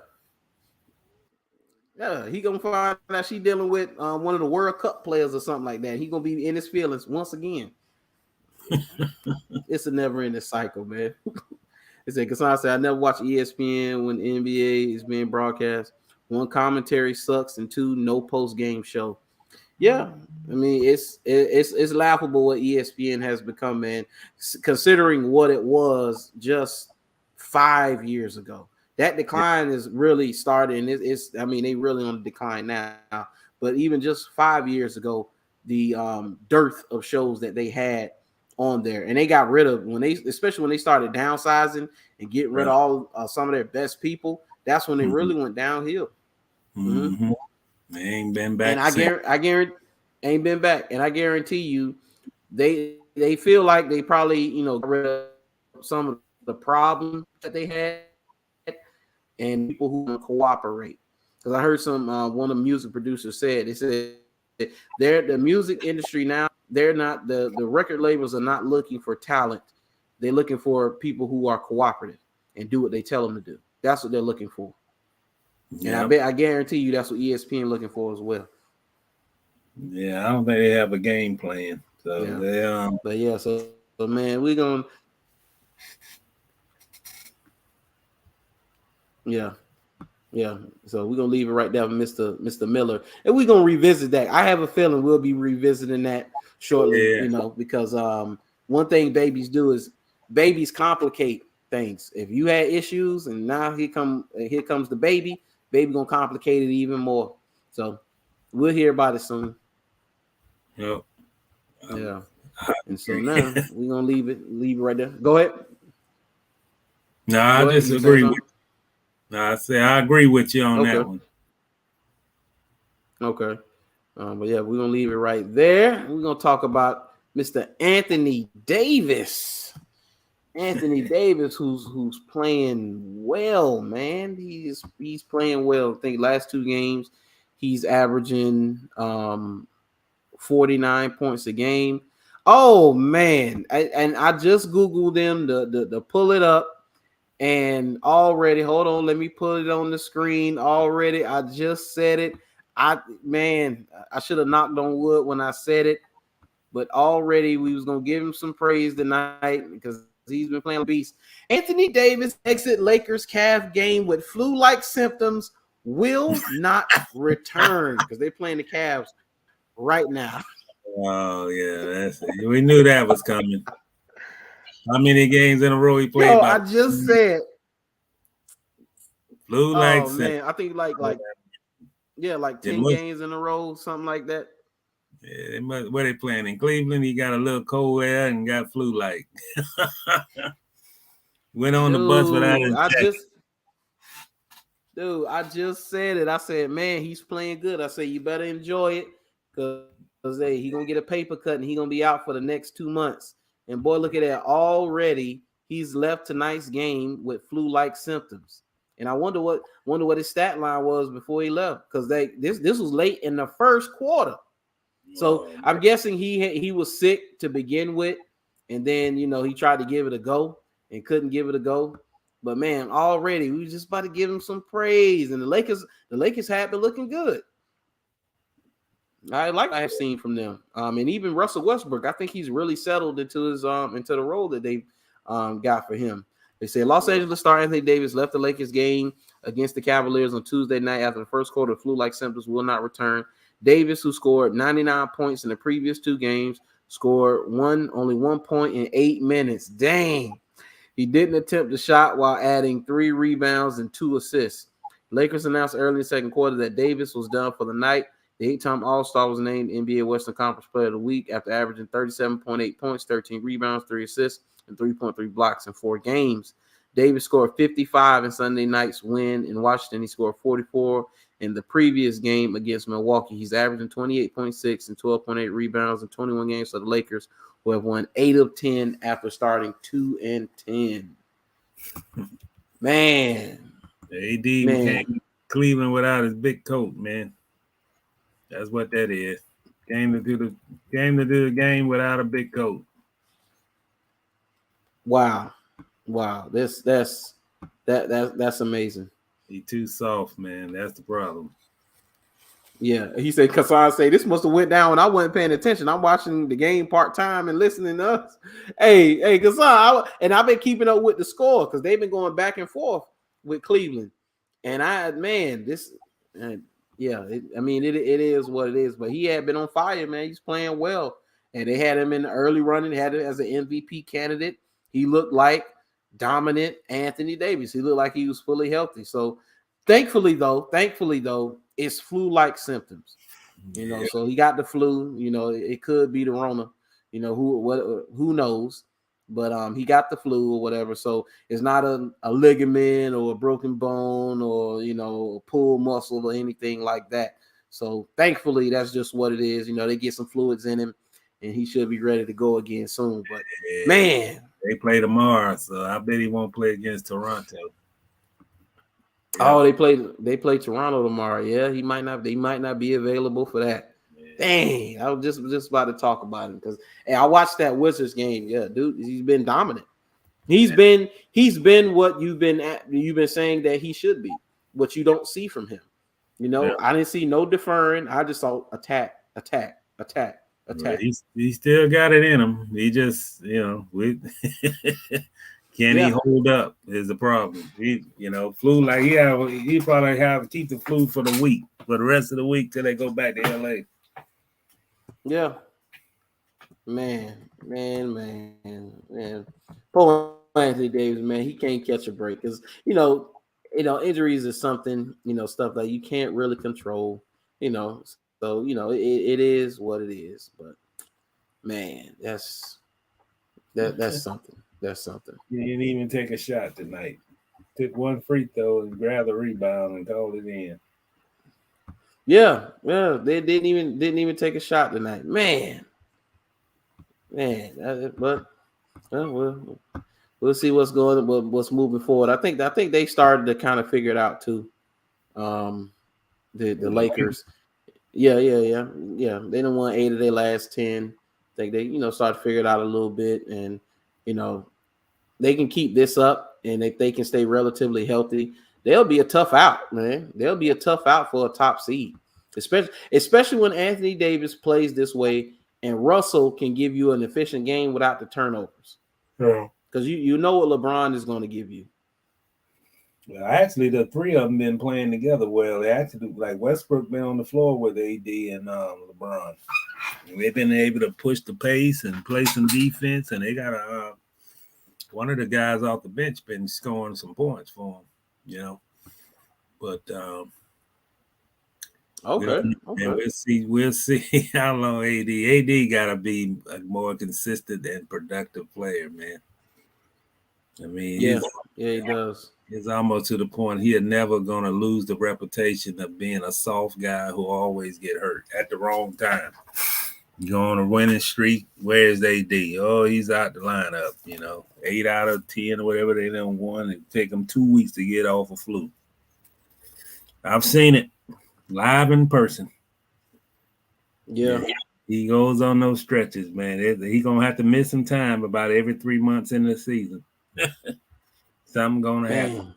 Yeah, he gonna find out she dealing with one of the World Cup players or something like that. He gonna be in his feelings once again. It's a never-ending cycle, man. It said, Kassan said, I never watch ESPN when the NBA is being broadcast. One, commentary sucks, and two, no post-game show. Yeah, I mean, it's laughable what ESPN has become, man, considering what it was just 5 years ago. That decline is really starting. They really on the decline now. But even just 5 years ago, dearth of shows that they had on there, and they got rid of especially when they started downsizing and get rid of all some of their best people. That's when they really went downhill. Mm-hmm. They ain't been back. And I guarantee ain't been back. And I guarantee you, they feel like they probably got rid of some of the problems that they had and people who cooperate. Because I heard some one of the music producers said the music industry now, they're not the record labels are not looking for talent. They're looking for people who are cooperative and do what they tell them to do. That's what they're looking for. Yep. And I guarantee you that's what ESPN looking for as well. Yeah, I don't think they have a game plan. So so man, we're gonna so we're gonna leave it right there with Mr. Miller, and we're gonna revisit that. I have a feeling we'll be revisiting that shortly, because one thing babies do is babies complicate things. If you had issues and now here comes the baby gonna complicate it even more. So we'll hear about it soon. Yep. And so now we're gonna leave it right there. Go ahead. No, I disagree with you. No, I say I agree with you on that one. Okay. But we're gonna leave it right there. We're gonna talk about Mr. Anthony Davis. Anthony Davis, who's playing well, man. He's playing well. I think last 2 games he's averaging 49 points a game. Oh man, I just googled him to pull it up, and already, hold on, let me put it on the screen. Already, I just said it. I should have knocked on wood when I said it, but already we was gonna give him some praise tonight because he's been playing beast. Anthony Davis exit Lakers calf game with flu-like symptoms, will not return because they're playing the Cavs right now. Oh yeah, we knew that was coming. How many games in a row he played? I just said flu-like. Oh man, I think like 10 games in a row, something like that. Yeah, where they playing in Cleveland? He got a little cold air and got flu-like. Went on the bus without a check. I just said it. I said, man, he's playing good. I said, you better enjoy it because he gonna get a paper cut and he gonna be out for the next 2 months. And boy, look at that. Already he's left tonight's game with flu-like symptoms. And I wonder what his stat line was before he left, because this was late in the first quarter. So I'm guessing he was sick to begin with, and then he tried to give it a go and couldn't give it a go. But man, already we were just about to give him some praise, and the Lakers have been looking good. I have seen from them, and even Russell Westbrook. I think he's really settled into his into the role that they got for him. They say Los Angeles star Anthony Davis left the Lakers game against the Cavaliers on Tuesday night after the first quarter. Flu-like symptoms, will not return. Davis, who scored 99 points in the previous 2 games, scored only 1 point in 8 minutes. Dang. He didn't attempt the shot while adding 3 rebounds and 2 assists. Lakers announced early in the second quarter that Davis was done for the night. The 8-time All-Star was named NBA Western Conference Player of the Week after averaging 37.8 points, 13 rebounds, 3 assists, and 3.3 blocks in 4 games. Davis scored 55 in Sunday night's win in Washington. He scored 44 in the previous game against Milwaukee. He's averaging 28.6 and 12.8 rebounds in 21 games for the Lakers, who have won 8 of 10 after starting 2-10. Man. AD can't Cleveland without his big coat, man. That's what that is. Game to do the game without a big coat. Wow. That's amazing. He too soft, man. That's the problem. Yeah, he said, Kassan say this must have went down when I wasn't paying attention. I'm watching the game part-time and listening to us. Hey, Kassan, I've been keeping up with the score because they've been going back and forth with Cleveland. And it is what it is. But he had been on fire, man. He's playing well. And they had him in the early running. They had him as an MVP candidate. He looked like dominant Anthony Davis. He looked like he was fully healthy. So thankfully though, it's flu-like symptoms. You know, so he got the flu. You know, it could be the Rona. You know, who knows? But he got the flu or whatever. So it's not a ligament or a broken bone or, you know, a pulled muscle or anything like that. So thankfully, that's just what it is. You know, they get some fluids in him, and he should be ready to go again soon. But man, they play tomorrow, so I bet he won't play against Toronto. Oh, they play Toronto tomorrow. Yeah, they might not be available for that. Yeah. Dang, I was just about to talk about him because I watched that Wizards game. Yeah, dude, he's been dominant. He's been what you've been saying that he should be, what you don't see from him. You know, I didn't see no deferring. I just saw attack. Well, he still got it in him. He just, you know, can he hold up is the problem. He, you know, flu like he probably have to keep the flu for the week, for the rest of the week till they go back to LA. Yeah. Man. Poor Anthony Davis, man, he can't catch a break because you know, injuries is something, you know, stuff that you can't really control, you know. So, you know, it is what it is. But man, that's something. That's something. He didn't even take a shot tonight. Took one free throw and grabbed a rebound and called it in. Yeah, they didn't even take a shot tonight. Man. But we'll see what's what's moving forward. I think they started to kind of figure it out too. The Lakers. Yeah. They didn't won 8 of their last 10. I think they, you know, started to figure it out a little bit, and you know, they can keep this up, and if they can stay relatively healthy, they'll be a tough out, man. They'll be a tough out for a top seed, especially when Anthony Davis plays this way, and Russell can give you an efficient game without the turnovers. Yeah, because you know what LeBron is going to give you. Well, actually, the three of them been playing together well. They actually, like Westbrook, been on the floor with AD and LeBron. They've been able to push the pace and play some defense, and they got one of the guys off the bench been scoring some points for them, you know. But okay. We'll see how long AD got to be a more consistent and productive player, man. I mean, yeah, he does. It's almost to the point he is never going to lose the reputation of being a soft guy who always get hurt at the wrong time. Go on a winning streak. Where's AD? Oh, he's out the lineup. You know, 8 out of 10 or whatever they done won. It take them 2 weeks to get off a flu. I've seen it live in person. Yeah. He goes on those stretches, man. He gonna have to miss some time about every 3 months in the season. Something gonna happen.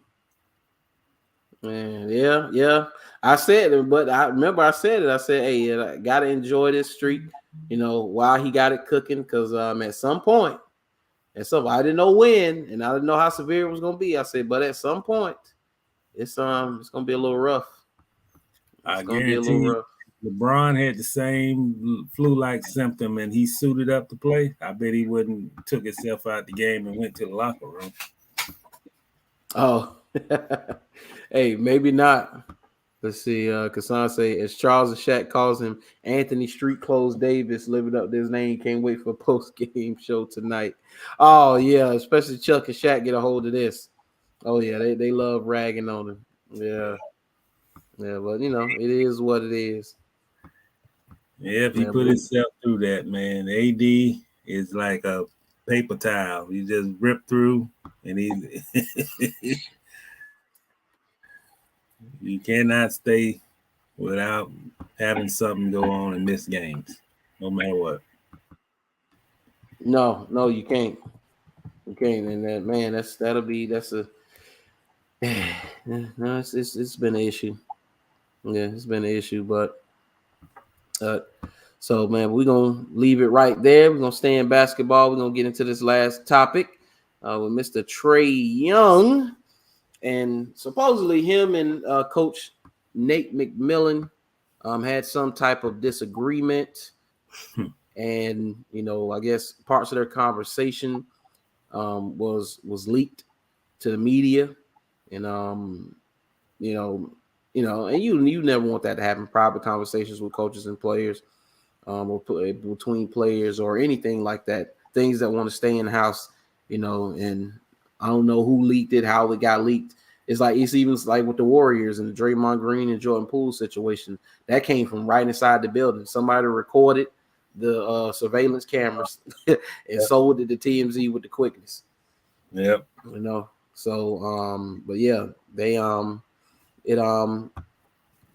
Man, yeah. I said it, but I remember I said it. I said, hey, I gotta enjoy this streak, you know, while he got it cooking, because at some point, I didn't know when, and I didn't know how severe it was gonna be. I said, but at some point, it's gonna be a little rough. It's gonna be a little rough. LeBron had the same flu-like symptom, and he suited up to play. I bet he wouldn't took himself out the game and went to the locker room. Oh, hey, maybe not. Let's see. Kassan say, as Charles and Shaq calls him, Anthony Street Clothes Davis, living up to his name. Can't wait for a post-game show tonight. Oh yeah, especially Chuck and Shaq get a hold of this. Oh yeah, they love ragging on him. Yeah, but you know, it is what it is. Yeah, if he put himself through that, man, AD is like a paper towel. He just ripped through, and you cannot stay without having something go on and miss games, no matter what. No, you can't. You can't, and that man, it's been an issue. Yeah, it's been an issue, but so man, we're gonna leave it right there. We're gonna stay in basketball. We're gonna get into this last topic with Mr. Trae Young, and supposedly him and Coach Nate McMillan had some type of disagreement, and you know, I guess parts of their conversation was leaked to the media, and you know, And you never want that to happen. Private conversations with coaches and players, or between players or anything like that. Things that want to stay in house, and I don't know who leaked it, how it got leaked. It's even like with the Warriors and the Draymond Green and Jordan Poole situation. That came from right inside the building. Somebody recorded the surveillance cameras and sold it to TMZ with the quickness. Yep. So but yeah, they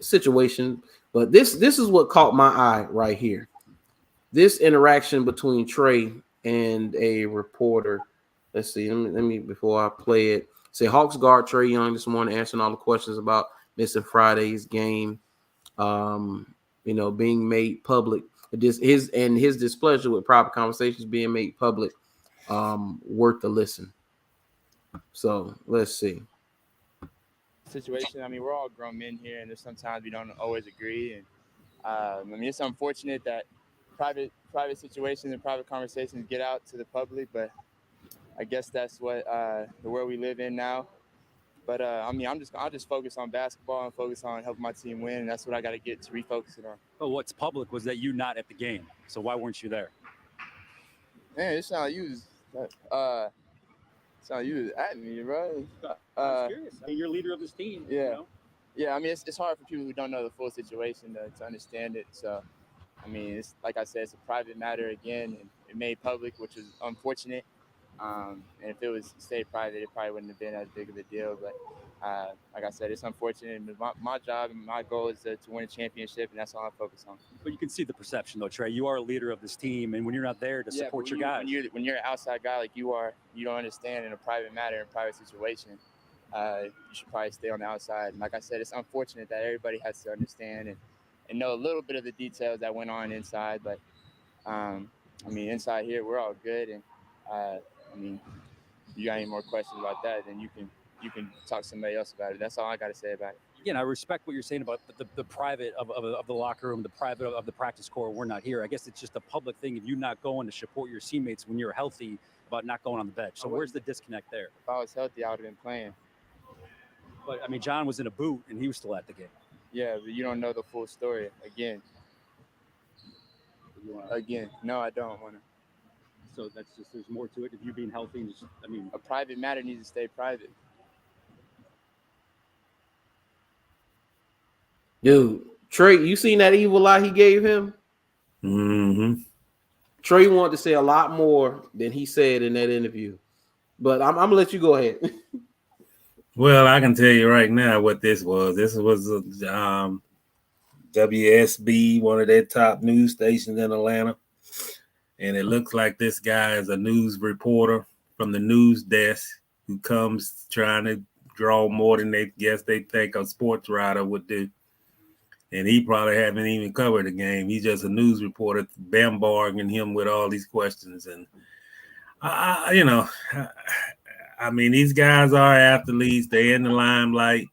situation. But this is what caught my eye right here. This interaction between Trae and a reporter. Let's see. Let me before I play it. Say Hawks guard Trae Young this morning answering all the questions about missing Friday's game. Being made public. His displeasure with private conversations being made public. Worth the listen. So let's see. Situation. I mean, we're all grown men here, and there's sometimes we don't always agree. And I mean, it's unfortunate that private situations and private conversations get out to the public, but I guess that's what the world we live in now. But I mean, I'll just focus on basketball and focus on helping my team win, and that's what I got to get to refocus it on. But what's public was that you not at the game, so why weren't you there? Man, it's not you. It's not you at me, bro. I'm curious. I mean, you're leader of this team. Yeah. Yeah, I mean, it's hard for people who don't know the full situation to understand it. So, I mean, it's like I said, it's a private matter again, and it made public, which is unfortunate. And if it was stayed private, it probably wouldn't have been as big of a deal. But like I said, it's unfortunate. My job and my goal is to win a championship, and that's all I focus on. But you can see the perception, though, Trae. You are a leader of this team, and when you're not there to support your guys. When you're an outside guy like you are, you don't understand in a private matter, in a private situation. You should probably stay on the outside. And like I said, it's unfortunate that everybody has to understand and know a little bit of the details that went on inside. But, I mean, inside here, we're all good. And, I mean, if you got any more questions about that, then you can talk to somebody else about it. That's all I got to say about it. Again, I respect what you're saying about the private of the locker room, the private of the practice court. We're not here. I guess it's just a public thing of you not going to support your teammates when you're healthy about not going on the bench. So where's the disconnect there? If I was healthy, I would have been playing. But, I mean, John was in a boot, and he was still at the game. Yeah, but you don't know the full story. Again, no, I don't want to. So that's just, there's more to it. If you being healthy, and just, I mean, a private matter needs to stay private. Dude, Trae, you seen that evil eye he gave him? Mm-hmm. Trae wanted to say a lot more than he said in that interview. But I'm going to let you go ahead. Well, I can tell you right now what this was. This was WSB, one of their top news stations in Atlanta. And it looks like this guy is a news reporter from the news desk who comes trying to draw more than they think a sports writer would do. And he probably haven't even covered the game. He's just a news reporter, bombarding him with all these questions. And, I mean, these guys are athletes. They're in the limelight.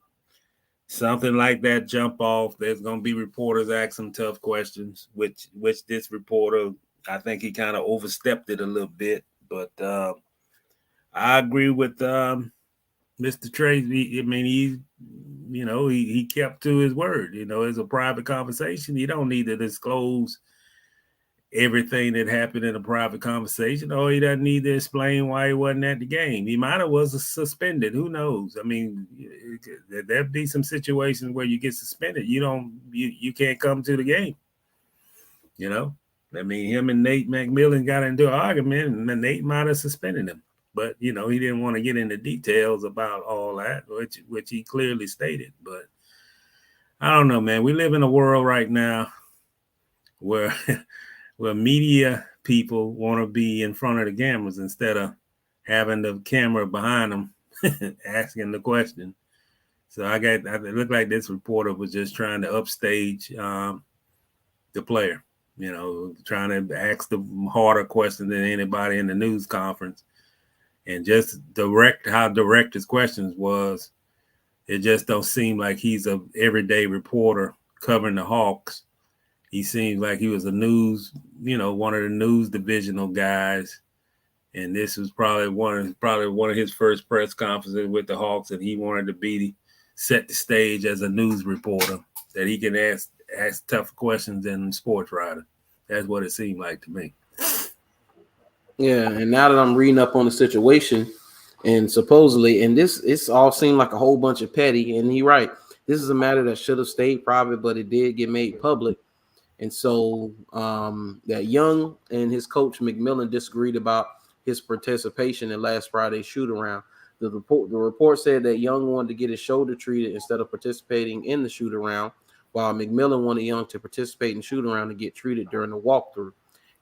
Something like that jump off. There's going to be reporters ask them tough questions, which this reporter, I think he kind of overstepped it a little bit. But I agree with Mr. Trae. I mean, he kept to his word. It's a private conversation. You don't need to disclose everything that happened in a private conversation, or he doesn't need to explain why he wasn't at the game. He might have was suspended. Who knows? I mean, there'd be some situations where you get suspended. You can't come to the game. I mean, him and Nate McMillan got into an argument, and Nate might have suspended him. But, he didn't want to get into details about all that, which he clearly stated. But I don't know, man. We live in a world right now where media people want to be in front of the cameras instead of having the camera behind them asking the question. So it looked like this reporter was just trying to upstage the player, trying to ask the harder question than anybody in the news conference. And just how direct his questions was, it just don't seem like he's a everyday reporter covering the Hawks. He seems like he was one of the news divisional guys. And this was probably one of his first press conferences with the Hawks, and he wanted to be set the stage as a news reporter, that he can ask tough questions than sports writer. That's what it seemed like to me. Yeah, and now that I'm reading up on the situation, and supposedly, and it's all seemed like a whole bunch of petty, and he right. This is a matter that should have stayed private, but it did get made public. And so that Young and his coach McMillan disagreed about his participation in last Friday's shoot around. The report said that Young wanted to get his shoulder treated instead of participating in the shoot around, while McMillan wanted Young to participate in shoot around and get treated during the walkthrough.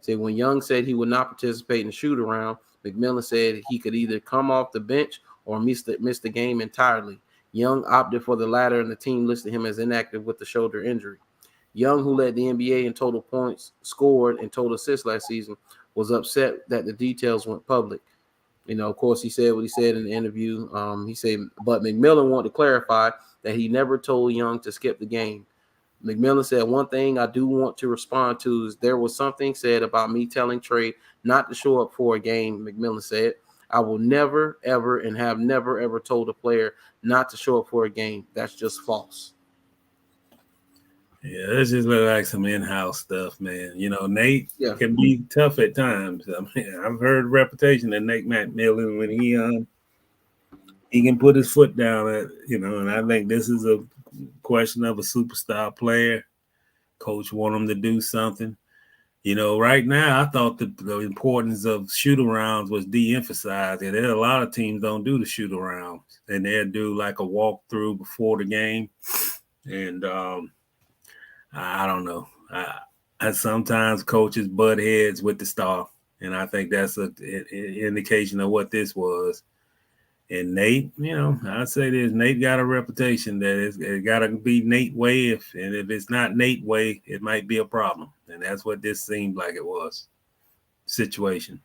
Said when Young said he would not participate in the shoot around, McMillan said he could either come off the bench or miss the game entirely. Young opted for the latter, and the team listed him as inactive with the shoulder injury. Young, who led the NBA in total points scored and total assists last season, was upset that the details went public. You know, of course, he said what he said in the interview. He said, but McMillan wanted to clarify that he never told Young to skip the game. McMillan said, one thing I do want to respond to is there was something said about me telling Trae not to show up for a game. McMillan said, I will never, ever, and have never, ever told a player not to show up for a game. That's just false. Yeah, this just look like some in-house stuff, man. You know, Nate can be tough at times. I mean, I've heard reputation that Nate McMillan, when he can put his foot down at, you know, and I think this is a question of a superstar player. Coach want him to do something. You know, right now, I thought the importance of shoot-arounds was de-emphasized. And there are a lot of teams don't do the shoot-arounds. And they'll do like a walkthrough before the game. And I don't know. I sometimes coaches butt heads with the star. And I think that's an indication of what this was. And Nate, you know, I'd say this, Nate got a reputation that it got to be Nate way. If it's not Nate way, it might be a problem. And that's what this seemed like it was. Situation.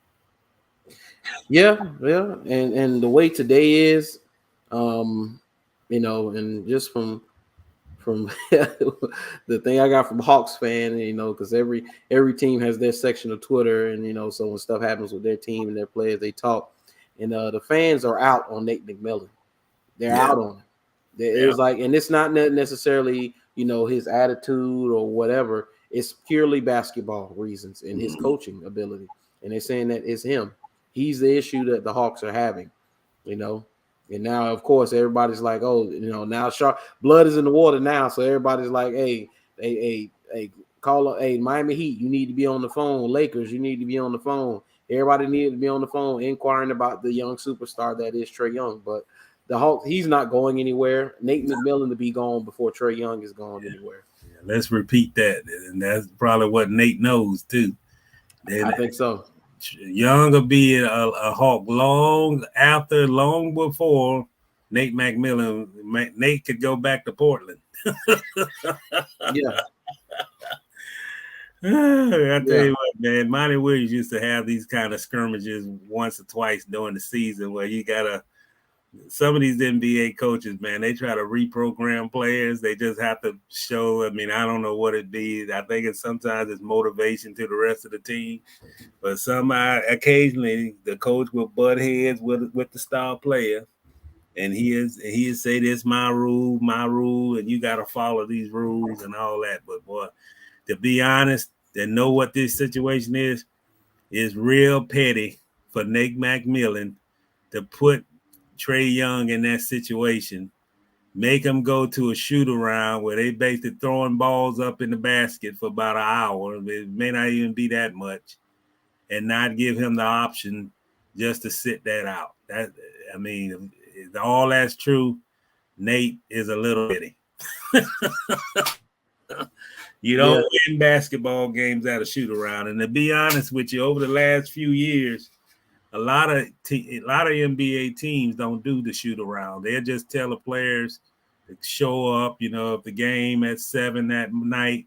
Yeah. And the way today is, you know, and just from the thing I got from Hawks fan, you know, because every team has their section of Twitter, and you know, so when stuff happens with their team and their players, they talk. And the fans are out on Nate McMillan. They're out on it. It's like, and it's not necessarily, you know, his attitude or whatever. It's purely basketball reasons and his coaching ability. And they're saying that it's him. He's the issue that the Hawks are having, you know. And now, of course, everybody's like, oh, you know, now blood is in the water now. So everybody's like, hey, call up, hey, Miami Heat, you need to be on the phone. Lakers, you need to be on the phone. Everybody needed to be on the phone inquiring about the young superstar that is Trae Young. But the Hawks, he's not going anywhere. Nate McMillan to be gone before Trae Young is going anywhere. Yeah, let's repeat that. And that's probably what Nate knows, too. I think so. Young will be a Hawk long before Nate McMillan. Nate could go back to Portland. Yeah. I tell you what, man, Monty Williams used to have these kind of skirmishes once or twice during the season where you gotta. Some of these NBA coaches, man, they try to reprogram players. They just have to show. I mean, I don't know what it be. I think sometimes it's motivation to the rest of the team. But occasionally the coach will butt heads with the star player, and he say this my rule, and you got to follow these rules and all that. But boy, to be honest, and know what this situation is real petty for Nate McMillan to put Trae Young in that situation, make him go to a shoot around where they basically throwing balls up in the basket for about an hour. It may not even be that much, and not give him the option just to sit that out. I mean, if all that's true, Nate is a little bitty. You don't win basketball games at a shoot around. And to be honest with you, over the last few years, a lot of NBA teams don't do the shoot around. They'll just tell the players to show up. You know, if the game at 7 that night,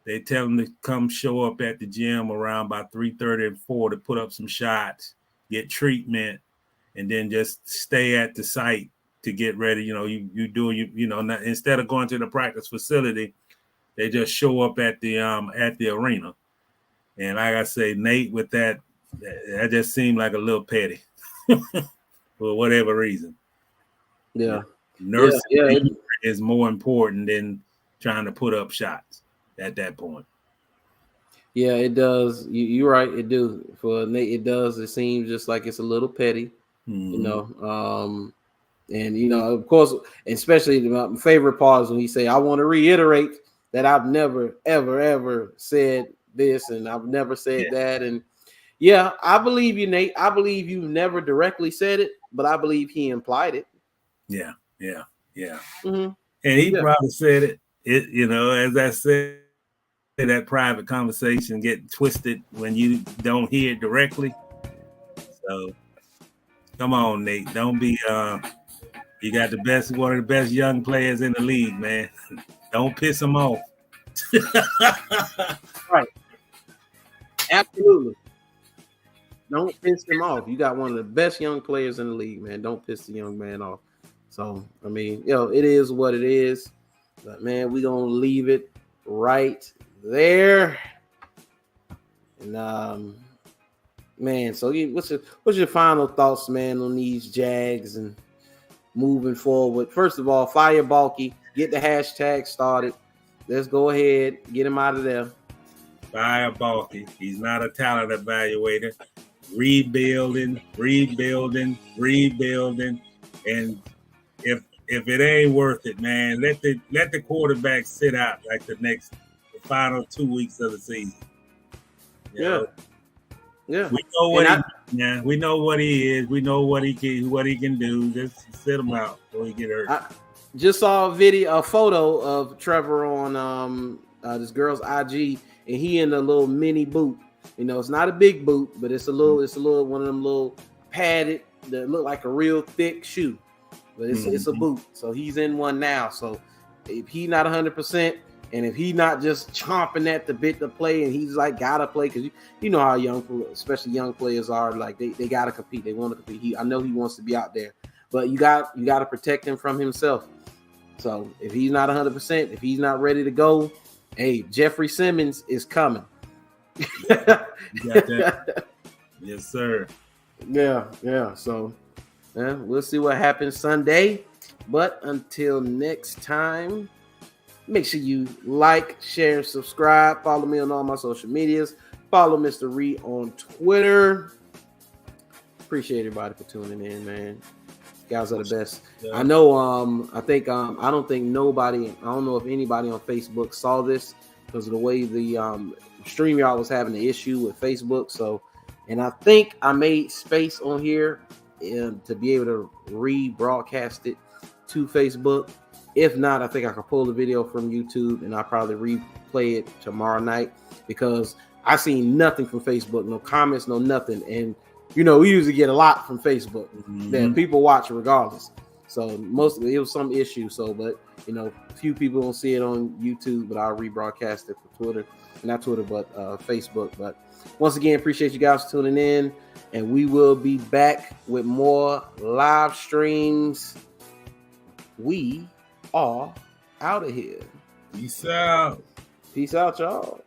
they tell them to come show up at the gym around about 3:30 and 4 to put up some shots, get treatment, and then just stay at the site to get ready. You know, instead of going to the practice facility, they just show up at the arena. And like I say, Nate with that just seemed like a little petty for whatever reason. Yeah. Nursing is more important than trying to put up shots at that point. Yeah, it does. You're right. It do for Nate. It does. It seems just like it's a little petty, you know. And you know, of course, especially my favorite part is when he say, "I want to reiterate that I've never, ever said this, and I've never said that." And yeah, I believe you, Nate. I believe you never directly said it, but I believe he implied it. Yeah. Mm-hmm. And he probably said it. You know, as I said, that private conversation get twisted when you don't hear it directly. So come on, Nate. Don't be you got one of the best young players in the league, man. Don't piss him off. Right. Absolutely. Don't piss him off. You got one of the best young players in the league, man. Don't piss the young man off. So, I mean, it is what it is. But, man, we're going to leave it right there. And, man, so what's your final thoughts, man, on these Jags and moving forward? First of all, fire Balky. Get the hashtag started. Let's go ahead. Get him out of there. Fire Balky. He's not a talent evaluator. Rebuilding. And if it ain't worth it, man, let the quarterback sit out like the final 2 weeks of the season. Yeah. We know we know what he is. We know what he can do. Just sit him out before he get hurt. I just saw a photo of Trevor on this girl's IG, and he in a little mini boot. You know, it's not a big boot, but it's a little one of them little padded that look like a real thick shoe. But it's a boot. So he's in one now. So if he not 100%, and if he not just chomping at the bit to play, and he's like gotta play, because you know how especially young players are, like they gotta compete. They want to compete. I know he wants to be out there, but you got to protect him from himself. So if he's not 100%, if he's not ready to go, hey, Jeffrey Simmons is coming. You got that? Yes, sir. Yeah. So we'll see what happens Sunday. But until next time, make sure you like, share, subscribe. Follow me on all my social medias. Follow Mr. Reed on Twitter. Appreciate everybody for tuning in, man. You guys are the best. Yeah. I know. I don't know if anybody on Facebook saw this because of the way the StreamYard was having the issue with Facebook. So, and I think I made space on here to be able to rebroadcast it to Facebook. If not, I think I could pull the video from YouTube and I'll probably replay it tomorrow night because I seen nothing from Facebook, no comments, no nothing. And you know, we usually get a lot from Facebook that people watch regardless. So mostly it was some issue. So, but you know, a few people don't see it on YouTube, but I'll rebroadcast it for Twitter, not Twitter, but Facebook. But once again, appreciate you guys tuning in, and we will be back with more live streams. We are out of here. Peace out. Peace out, y'all.